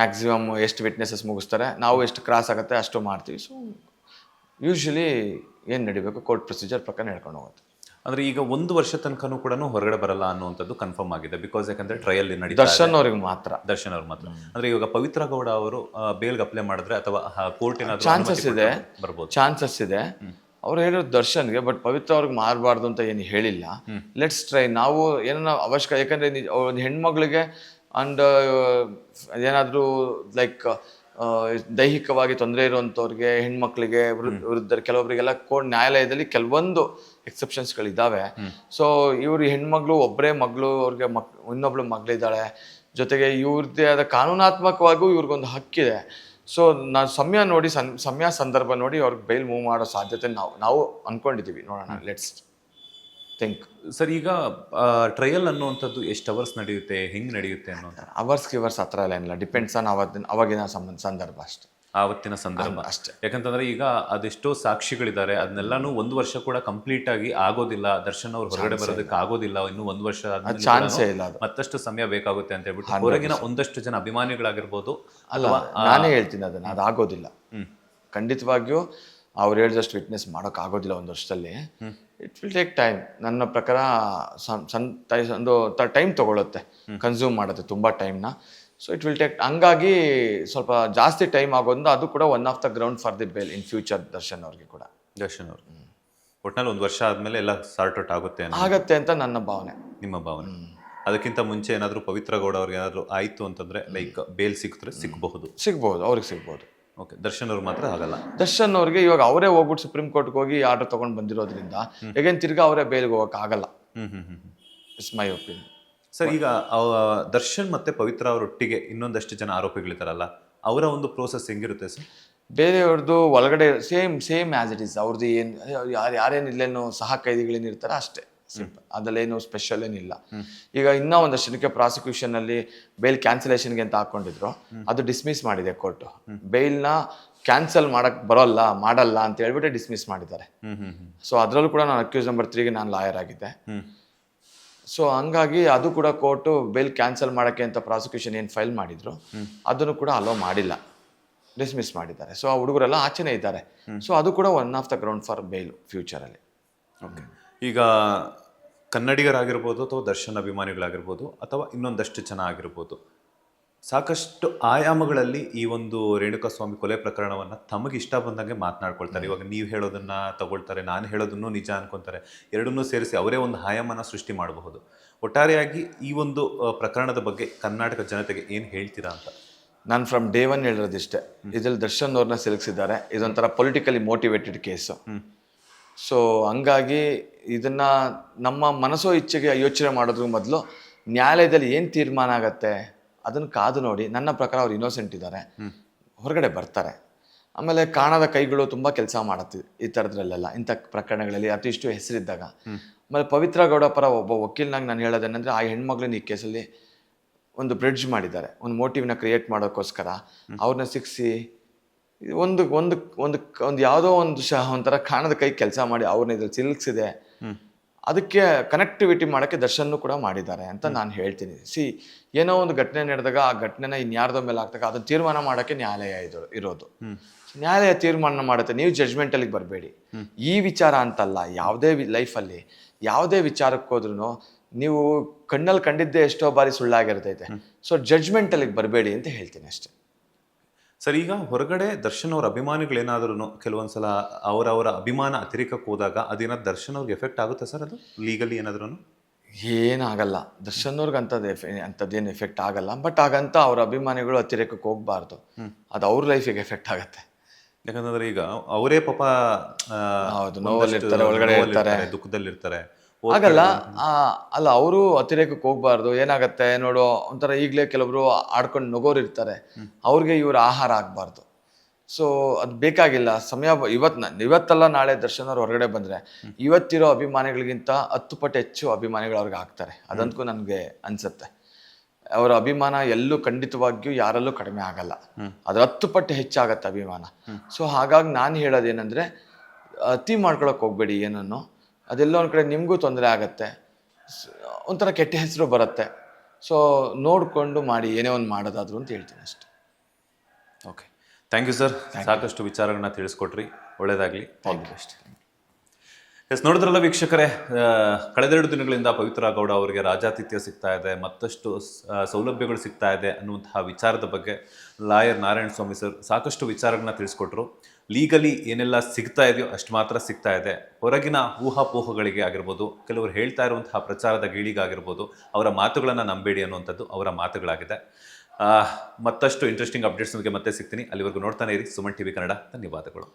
ಮ್ಯಾಕ್ಸಿಮಮ್ ಎಷ್ಟು ವಿಟ್ನೆಸಸ್ ಮುಗಿಸ್ತಾರೆ, ನಾವು ಎಷ್ಟು ಕ್ರಾಸ್ ಆಗುತ್ತೆ ಅಷ್ಟು ಮಾಡ್ತೀವಿ. ಸೊ ಯೂಶ್ವಲಿ ಏನು ನಡಿಬೇಕು ಕೋರ್ಟ್ ಪ್ರೊಸೀಜರ್ ಪ್ರಕಾರ ನಡ್ಕೊಂಡು ಹೋಗುತ್ತೆ. ಅಂದ್ರೆ ಈಗ 1 ವರ್ಷ ತನಕನೂ ಕೂಡ ಹೊರಗಡೆ ಬರಲ್ಲ ಅನ್ನುವಂಥದ್ದು ಕನ್ಫರ್ಮ್ ಆಗಿದೆ. ಬಿಕಾಸ್ ಯಾಕಂದ್ರೆ ಟ್ರಯಲ್ ನಡೀತಾ ದರ್ಶನ್ ಅವ್ರಿಗೆ ಮಾತ್ರ. ದರ್ಶನ್ ಅವ್ರು ಮಾತ್ರ. ಅಂದ್ರೆ ಇವಾಗ ಪವಿತ್ರ ಗೌಡ ಅವರು ಬೇಲ್ಗೆ ಅಪ್ಲೈ ಮಾಡಿದ್ರೆ ಅಥವಾ ಕೋರ್ಟ್ ಏನಾದ್ರು ಚಾನ್ಸಸ್ ಇದೆ, ಬರ್ಬೋದು. ಚಾನ್ಸಸ್ ಇದೆ. ಅವ್ರು ಹೇಳಿರೋದು ದರ್ಶನ್ಗೆ, ಬಟ್ ಪವಿತ್ರ ಅವ್ರಿಗೆ ಮಾರಬಾರ್ದು ಅಂತ ಏನು ಹೇಳಿಲ್ಲ. Let's try. ನಾವು ಏನನ್ನ ಅವಶ್ಯಕ, ಯಾಕಂದ್ರೆ ಒಂದು ಹೆಣ್ಮಗಳಿಗೆ ಅಂಡ್ ಏನಾದರೂ ಲೈಕ್ ದೈಹಿಕವಾಗಿ ತೊಂದರೆ ಇರುವಂಥವ್ರಿಗೆ, ಹೆಣ್ಮಕ್ಳಿಗೆ, ವೃದ್ಧರು, ಕೆಲವೊಬ್ಬರಿಗೆಲ್ಲ ಕೋರ್ಟ್ ನ್ಯಾಯಾಲಯದಲ್ಲಿ ಕೆಲವೊಂದು ಎಕ್ಸೆಪ್ಷನ್ಸ್ಗಳಿದ್ದಾವೆ. ಸೊ ಇವ್ರು ಹೆಣ್ಮಗಳು ಒಬ್ಬರೇ ಮಗಳು, ಅವ್ರಿಗೆ ಇನ್ನೊಬ್ಳು ಮಗಳಿದ್ದಾಳೆ, ಜೊತೆಗೆ ಇವ್ರದ್ದೇ ಆದ ಕಾನೂನಾತ್ಮಕವಾಗೂ ಇವ್ರಿಗೊಂದು ಹಕ್ಕಿದೆ. ಸೊ ನಾವು ಸಮಯ ಸಂದರ್ಭ ನೋಡಿ ಅವ್ರಿಗೆ ಬೈಲ್ ಮೂವ್ ಮಾಡೋ ಸಾಧ್ಯತೆ ನಾವು ಅನ್ಕೊಂಡಿದ್ದೀವಿ. ನೋಡೋಣ, ಲೆಟ್ಸ್ ಥಿಂಕ್. ಸರ್, ಈಗ ಟ್ರಯಲ್ ಅನ್ನುವಂಥದ್ದು ಎಷ್ಟು ಅವರ್ಸ್ ನಡೆಯುತ್ತೆ, ಹೆಂಗ್ ನಡೆಯುತ್ತೆ ಅನ್ನೋದು? ಅವರ್ಸ್ ಹತ್ರ ಎಲ್ಲ ಏನಿಲ್ಲ, ಡಿಪೆಂಡ್ಸ್ ಆನ್ ಅವಾಗಿನ ಸಂದರ್ಭ ಅಷ್ಟೇ, ಆವತ್ತಿನ ಸಂದರ್ಭ ಅಷ್ಟೇ. ಯಾಕಂತಂದ್ರೆ ಈಗ ಅದೆಷ್ಟೋ ಸಾಕ್ಷಿಗಳಿದ್ದಾರೆ, ಅದನ್ನೆಲ್ಲಾನು 1 ವರ್ಷ ಕೂಡ ಕಂಪ್ಲೀಟ್ ಆಗಿ ಆಗೋದಿಲ್ಲ. ದರ್ಶನ್ ಅವ್ರು ಹೊರಗಡೆ ಬರೋದಕ್ಕೆ ಆಗೋದಿಲ್ಲ, ಇನ್ನು 1 ವರ್ಷ ಚಾನ್ಸೇ ಇಲ್ಲ, ಅದು ಮತ್ತಷ್ಟು ಸಮಯ ಬೇಕಾಗುತ್ತೆ ಅಂತ ಹೇಳ್ಬಿಟ್ಟು ಹೊರಗಿನ ಒಂದಷ್ಟು ಜನ ಅಭಿಮಾನಿಗಳಾಗಿರ್ಬೋದು. ಅಲ್ಲ, ನಾನೇ ಹೇಳ್ತೀನಿ ಅದನ್ನ, ಅದು ಆಗೋದಿಲ್ಲ. ಖಂಡಿತವಾಗಿಯೂ ಅವ್ರು ಹೇಳಿದಷ್ಟು ವಿಟ್ನೆಸ್ ಮಾಡೋಕೆ ಆಗೋದಿಲ್ಲ 1 ವರ್ಷದಲ್ಲಿ. It will take time. ನನ್ನ ಪ್ರಕಾರ ಒಂದು ಟೈಮ್ ತಗೊಳುತ್ತೆ, ಕನ್ಸ್ಯೂಮ್ ಮಾಡುತ್ತೆ ತುಂಬ ಟೈಮ್ನ. ಸೊ ಇಟ್ ವಿಲ್ ಟೇಕ್, ಹಂಗಾಗಿ ಸ್ವಲ್ಪ ಜಾಸ್ತಿ ಟೈಮ್ ಆಗೋದ್ರಿಂದ ಅದು ಕೂಡ one of the ground for the bail in future Darshan ಅವ್ರಿಗೆ ಕೂಡ. ದರ್ಶನ್ ಅವ್ರು ಒಟ್ನಲ್ಲಿ 1 ವರ್ಷ ಆದ್ಮೇಲೆ ಎಲ್ಲ ಸಾರ್ಟ್ ಔಟ್ ಆಗತ್ತೆ ಅಂತ ನನ್ನ ಭಾವನೆ. ನಿಮ್ಮ ಭಾವನೆ? ಅದಕ್ಕಿಂತ ಮುಂಚೆ ಏನಾದರೂ ಪವಿತ್ರ ಗೌಡ ಅವ್ರಿಗೆ ಏನಾದರೂ ಆಯಿತು ಅಂತಂದ್ರೆ ಲೈಕ್ ಬೇಲ್ ಸಿಗಬಹುದು, ಅವ್ರಿಗೆ ಸಿಗ್ಬೋದು. ಓಕೆ, ದರ್ಶನ್ ಅವ್ರು ಮಾತ್ರ ಆಗಲ್ಲ. ದರ್ಶನ್ ಅವ್ರಿಗೆ ಇವಾಗ ಅವರೇ ಹೋಗ್ಬಿಟ್ಟು ಸುಪ್ರೀಂ ಕೋರ್ಟ್ಗೆ ಹೋಗಿ ಆರ್ಡರ್ ತಗೊಂಡು ಬಂದಿರೋದ್ರಿಂದ ಹೇಗೇನು ತಿರ್ಗಾ ಅವರೇ ಬೇಲ್ಗೆ ಹೋಗಕ್ಕೆ ಆಗಲ್ಲ. It's my opinion. ಸರ್, ಈಗ ದರ್ಶನ್ ಮತ್ತೆ ಪವಿತ್ರ ಅವರೊಟ್ಟಿಗೆ ಇನ್ನೊಂದಷ್ಟು ಜನ ಆರೋಪಿಗಳಿದ್ದಾರಲ್ಲ, ಅವರ ಒಂದು ಪ್ರೋಸೆಸ್ ಹೆಂಗಿರುತ್ತೆ ಸರ್? ಬೇರೆಯವ್ರದ್ದು ಒಳಗಡೆ ಸೇಮ್ ಆಸ್ ಇಟ್ ಈಸ್. ಅವ್ರದ್ದು ಏನು ಯಾರೇನು ಇಲ್ಲೇನು ಸಹ ಕೈದಿಗಳೇನಿರ್ತಾರೆ ಅಷ್ಟೇ, ಸಿಂಪಲ್. ಅದಲ್ಲೇನು ಸ್ಪೆಷಲ್ ಏನಿಲ್ಲ. ಈಗ ಇನ್ನೂ ಒಂದಷ್ಟು ಜನಕ್ಕೆ ಪ್ರಾಸಿಕ್ಯೂಷನ್ ಅಲ್ಲಿ ಬೇಲ್ ಕ್ಯಾನ್ಸಲೇಷನ್ಗೆ ಅಂತ ಹಾಕೊಂಡಿದ್ರು, ಅದು ಡಿಸ್ಮಿಸ್ ಮಾಡಿದೆ ಕೋರ್ಟು. ಬೇಲ್ನ ಕ್ಯಾನ್ಸಲ್ ಮಾಡಲ್ಲ ಅಂತ ಹೇಳ್ಬಿಟ್ಟು ಡಿಸ್ಮಿಸ್ ಮಾಡಿದ್ದಾರೆ. ಸೊ ಅದರಲ್ಲೂ ಕೂಡ ನಾನು ಅಕ್ಯೂಸ್ ನಂಬರ್ 3ಗೆ ನಾನು ಲಾಯರ್ ಆಗಿದ್ದೆ. ಸೊ ಹಂಗಾಗಿ ಅದು ಕೂಡ ಕೋರ್ಟು ಬೇಲ್ ಕ್ಯಾನ್ಸಲ್ ಮಾಡೋಕ್ಕೆ ಅಂತ ಪ್ರಾಸಿಕ್ಯೂಷನ್ ಏನು ಫೈಲ್ ಮಾಡಿದ್ರು ಅದನ್ನು ಕೂಡ ಅಲೋ ಮಾಡಿಲ್ಲ, ಡಿಸ್ಮಿಸ್ ಮಾಡಿದ್ದಾರೆ. ಸೊ ಆ ಹುಡುಗರೆಲ್ಲ ಆಚೆನೇ ಇದ್ದಾರೆ. ಸೊ ಅದು ಕೂಡ one of the ground for bail ಫ್ಯೂಚರಲ್ಲಿ. ಓಕೆ, ಈಗ ಕನ್ನಡಿಗರಾಗಿರ್ಬೋದು ಅಥವಾ ದರ್ಶನ್ ಅಭಿಮಾನಿಗಳಾಗಿರ್ಬೋದು ಅಥವಾ ಇನ್ನೊಂದಷ್ಟು ಜನ ಆಗಿರ್ಬೋದು, ಸಾಕಷ್ಟು ಆಯಾಮಗಳಲ್ಲಿ ಈ ಒಂದು ರೇಣುಕಾ ಸ್ವಾಮಿ ಕೊಲೆ ಪ್ರಕರಣವನ್ನು ತಮಗೆ ಇಷ್ಟ ಬಂದಂಗೆ ಮಾತನಾಡ್ಕೊಳ್ತಾರೆ. ಇವಾಗ ನೀವು ಹೇಳೋದನ್ನ ತಗೊಳ್ತಾರೆ, ನಾನು ಹೇಳೋದನ್ನು ನಿಜ ಅನ್ಕೊತಾರೆ, ಎರಡನ್ನೂ ಸೇರಿಸಿ ಅವರೇ ಒಂದು ಆಯಾಮನ ಸೃಷ್ಟಿ ಮಾಡಬಹುದು. ಒಟ್ಟಾರೆಯಾಗಿ ಈ ಒಂದು ಪ್ರಕರಣದ ಬಗ್ಗೆ ಕರ್ನಾಟಕ ಜನತೆಗೆ ಏನು ಹೇಳ್ತೀರಾ ಅಂತ? ನಾನು ಫ್ರಮ್ ಡೇ 1 ಹೇಳಿರೋದಿಷ್ಟೇ, ಇದ್ರಲ್ಲಿ ದರ್ಶನ್ ಅವ್ರನ್ನ ಸೆಲೆಕ್ಸಿದ್ದಾರೆ. ಇದೊಂಥರ ಪೊಲಿಟಿಕಲಿ ಮೋಟಿವೇಟೆಡ್ ಕೇಸು. ಸೊ ಹಂಗಾಗಿ ಇದನ್ನ ನಮ್ಮ ಮನಸ್ಸೋ ಇಚ್ಛೆಗೆ ಯೋಚನೆ ಮಾಡೋದ್ರ ಮೊದಲು ನ್ಯಾಯಾಲಯದಲ್ಲಿ ಏನು ತೀರ್ಮಾನ ಆಗತ್ತೆ ಅದನ್ನು ಕಾದು ನೋಡಿ. ನನ್ನ ಪ್ರಕಾರ ಅವ್ರು ಇನ್ನೋಸೆಂಟ್ ಇದ್ದಾರೆ, ಹೊರಗಡೆ ಬರ್ತಾರೆ. ಆಮೇಲೆ ಕಾಣದ ಕೈಗಳು ತುಂಬ ಕೆಲಸ ಮಾಡುತ್ತೆ ಈ ಥರದ್ರಲ್ಲೆಲ್ಲ, ಇಂಥ ಪ್ರಕರಣಗಳಲ್ಲಿ ಅತಿಷ್ಟು ಹೆಸರಿದ್ದಾಗ. ಆಮೇಲೆ ಪವಿತ್ರ ಗೌಡ ಪರ ಒಬ್ಬ ವಕೀಲನಾಗಿ ನಾನು ಹೇಳೋದೇನೆಂದರೆ, ಆ ಹೆಣ್ಮಗಳನ್ನ ಈ ಕೇಸಲ್ಲಿ ಒಂದು ಬ್ರಿಡ್ಜ್ ಮಾಡಿದ್ದಾರೆ, ಒಂದು ಮೋಟಿವ್ನ ಕ್ರಿಯೇಟ್ ಮಾಡೋಕ್ಕೋಸ್ಕರ ಅವ್ರನ್ನ ಸಿಕ್ಕಿಸಿ ಒಂದು ಒಂದು ಒಂದು ಒಂದು ಯಾವುದೋ ಒಂಥರ ಕಾಣದ ಕೈ ಕೆಲಸ ಮಾಡಿ ಅವ್ರನ್ನ ಇದ್ರಲ್ಲಿ ಸಿಲುಕಿಸಿದೆ. ಅದಕ್ಕೆ ಕನೆಕ್ಟಿವಿಟಿ ಮಾಡೋಕ್ಕೆ ದರ್ಶನ್ನು ಕೂಡ ಮಾಡಿದ್ದಾರೆ ಅಂತ ನಾನು ಹೇಳ್ತೀನಿ. ಏನೋ ಒಂದು ಘಟನೆ ನಡೆದಾಗ ಆ ಘಟನೆನ ಇನ್ಯಾರ್ದೋ ಮೇಲೆ ಆಗ್ತಾಗ ಅದನ್ನು ತೀರ್ಮಾನ ಮಾಡೋಕ್ಕೆ ನ್ಯಾಯಾಲಯ ಇರೋದು. ನ್ಯಾಯಾಲಯ ತೀರ್ಮಾನ ಮಾಡುತ್ತೆ, ನೀವು ಜಡ್ಜ್ಮೆಂಟಲ್ಲಿಗೆ ಬರಬೇಡಿ. ಈ ವಿಚಾರ ಅಂತಲ್ಲ, ಯಾವುದೇ ಲೈಫಲ್ಲಿ ಯಾವುದೇ ವಿಚಾರಕ್ಕೆ ಹೋದ್ರೂ ನೀವು ಕಣ್ಣಲ್ಲಿ ಕಂಡಿದ್ದೇ ಎಷ್ಟೋ ಬಾರಿ ಸುಳ್ಳಾಗಿರ್ತೈತೆ. ಸೊ ಜಡ್ಜ್ಮೆಂಟಲ್ಲಿಗೆ ಬರಬೇಡಿ ಅಂತ ಹೇಳ್ತೀನಿ ಅಷ್ಟೇ. ಸರ್, ಈಗ ಹೊರಗಡೆ ದರ್ಶನ್ ಅವ್ರ ಅಭಿಮಾನಿಗಳೇನಾದ್ರೂ ಕೆಲವೊಂದ್ಸಲ ಅವರವರ ಅಭಿಮಾನ ಅತಿರೇಕಕ್ಕೆ ಹೋದಾಗ ಅದೇನಾದ್ರು ದರ್ಶನ್ ಅವ್ರಿಗೆ ಎಫೆಕ್ಟ್ ಆಗುತ್ತೆ ಸರ್, ಅದು ಲೀಗಲಿ ಏನಾದ್ರೂ? ಏನಾಗಲ್ಲ, ದರ್ಶನ್ ಅವ್ರಿಗೆ ಅಂಥದ್ದೇನು ಎಫೆಕ್ಟ್ ಆಗಲ್ಲ. ಬಟ್ ಹಾಗಂತ ಅವ್ರ ಅಭಿಮಾನಿಗಳು ಅತಿರೇಕಕ್ಕೆ ಹೋಗ್ಬಾರ್ದು, ಅದು ಅವ್ರ ಲೈಫಿಗೆ ಎಫೆಕ್ಟ್ ಆಗುತ್ತೆ. ಯಾಕಂದ್ರೆ ಈಗ ಅವರೇ ಪಾಪ ಹೌದು, ನೋವಲ್ಲಿರ್ತಾರೆ, ಒಳಗಡೆ ಇರ್ತಾರೆ, ದುಃಖದಲ್ಲಿರ್ತಾರೆ. ಆಗಲ್ಲ. ಅಲ್ಲ, ಅವರು ಅತಿರೇಕಕ್ಕೆ ಹೋಗ್ಬಾರ್ದು. ಏನಾಗತ್ತೆ ನೋಡು, ಒಂಥರ ಈಗಲೇ ಕೆಲವರು ಆಡ್ಕೊಂಡು ನಗೋರು ಇರ್ತಾರೆ, ಅವ್ರಿಗೆ ಇವ್ರ ಆಹಾರ ಆಗ್ಬಾರ್ದು. ಸೊ ಅದು ಬೇಕಾಗಿಲ್ಲ. ಸಮಯ ಇವತ್ತಲ್ಲ ನಾಳೆ ದರ್ಶನ್ ಅವ್ರು ಹೊರಗಡೆ ಬಂದ್ರೆ ಇವತ್ತಿರೋ ಅಭಿಮಾನಿಗಳಿಗಿಂತ 10 ಪಟ್ಟು ಹೆಚ್ಚು ಅಭಿಮಾನಿಗಳು ಅವ್ರಿಗೆ ಆಗ್ತಾರೆ. ಅದಂತೂ ನನಗೆ ಅನ್ಸುತ್ತೆ. ಅವರ ಅಭಿಮಾನ ಎಲ್ಲೂ ಖಂಡಿತವಾಗಿಯೂ ಯಾರಲ್ಲೂ ಕಡಿಮೆ ಆಗಲ್ಲ, ಅದ್ರ 10 ಪಟ್ಟು ಹೆಚ್ಚಾಗತ್ತೆ ಅಭಿಮಾನ. ಸೊ ಹಾಗಾಗಿ ನಾನು ಹೇಳೋದೇನೆಂದ್ರೆ, ಅತಿ ಮಾಡ್ಕೊಳಕ್ ಹೋಗ್ಬೇಡಿ ಏನನ್ನು. ಅದೆಲ್ಲ ಒಂದು ಕಡೆ ನಿಮಗೂ ತೊಂದರೆ ಆಗತ್ತೆ, ಒಂಥರ ಕೆಟ್ಟ ಹೆಸರು ಬರುತ್ತೆ. ಸೊ ನೋಡಿಕೊಂಡು ಮಾಡಿ, ಏನೇ ಒಂದು ಮಾಡೋದಾದ್ರು ಅಂತ ಹೇಳ್ತೀನಿ ಅಷ್ಟೆ. Okay, thank you sir. ಸಾಕಷ್ಟು ವಿಚಾರಗಳನ್ನ ತಿಳಿಸ್ಕೊಟ್ರಿ, ಒಳ್ಳೇದಾಗಲಿ. All the best. ಎಸ್, ನೋಡಿದ್ರಲ್ಲ ವೀಕ್ಷಕರೇ, ಕಳೆದೆರಡು ದಿನಗಳಿಂದ ಪವಿತ್ರ ಗೌಡ ಅವರಿಗೆ ರಾಜಾತಿಥ್ಯ ಸಿಗ್ತಾ ಇದೆ, ಮತ್ತಷ್ಟು ಸೌಲಭ್ಯಗಳು ಸಿಗ್ತಾ ಇದೆ ಅನ್ನುವಂತಹ ವಿಚಾರದ ಬಗ್ಗೆ ಲಾಯರ್ ನಾರಾಯಣ ಸ್ವಾಮಿ ಸರ್ ಸಾಕಷ್ಟು ವಿಚಾರಗಳನ್ನ ತಿಳಿಸ್ಕೊಟ್ರು. ಲೀಗಲಿ ಏನೆಲ್ಲ ಸಿಗ್ತಾ ಇದೆಯೋ ಅಷ್ಟು ಮಾತ್ರ ಸಿಗ್ತಾ ಇದೆ. ಹೊರಗಿನ ಊಹಾಪೋಹಗಳಿಗೆ ಆಗಿರ್ಬೋದು, ಕೆಲವರು ಹೇಳ್ತಾ ಇರುವಂತಹ ಪ್ರಚಾರದ ಗೀಳಿಗಾಗಿರ್ಬೋದು, ಅವರ ಮಾತುಗಳನ್ನು ನಂಬೇಡಿ ಅನ್ನುವಂಥದ್ದು ಅವರ ಮಾತುಗಳಾಗಿದೆ. ಮತ್ತಷ್ಟು ಇಂಟ್ರೆಸ್ಟಿಂಗ್ ಅಪ್ಡೇಟ್ಸ್ಗೆ ಮತ್ತೆ ಸಿಗ್ತೀನಿ. ಅಲ್ಲಿವರೆಗೂ ನೋಡ್ತಾನೆ ಇರಿ ಸುಮನ್ ಟಿವಿ ಕನ್ನಡ. ಧನ್ಯವಾದಗಳು.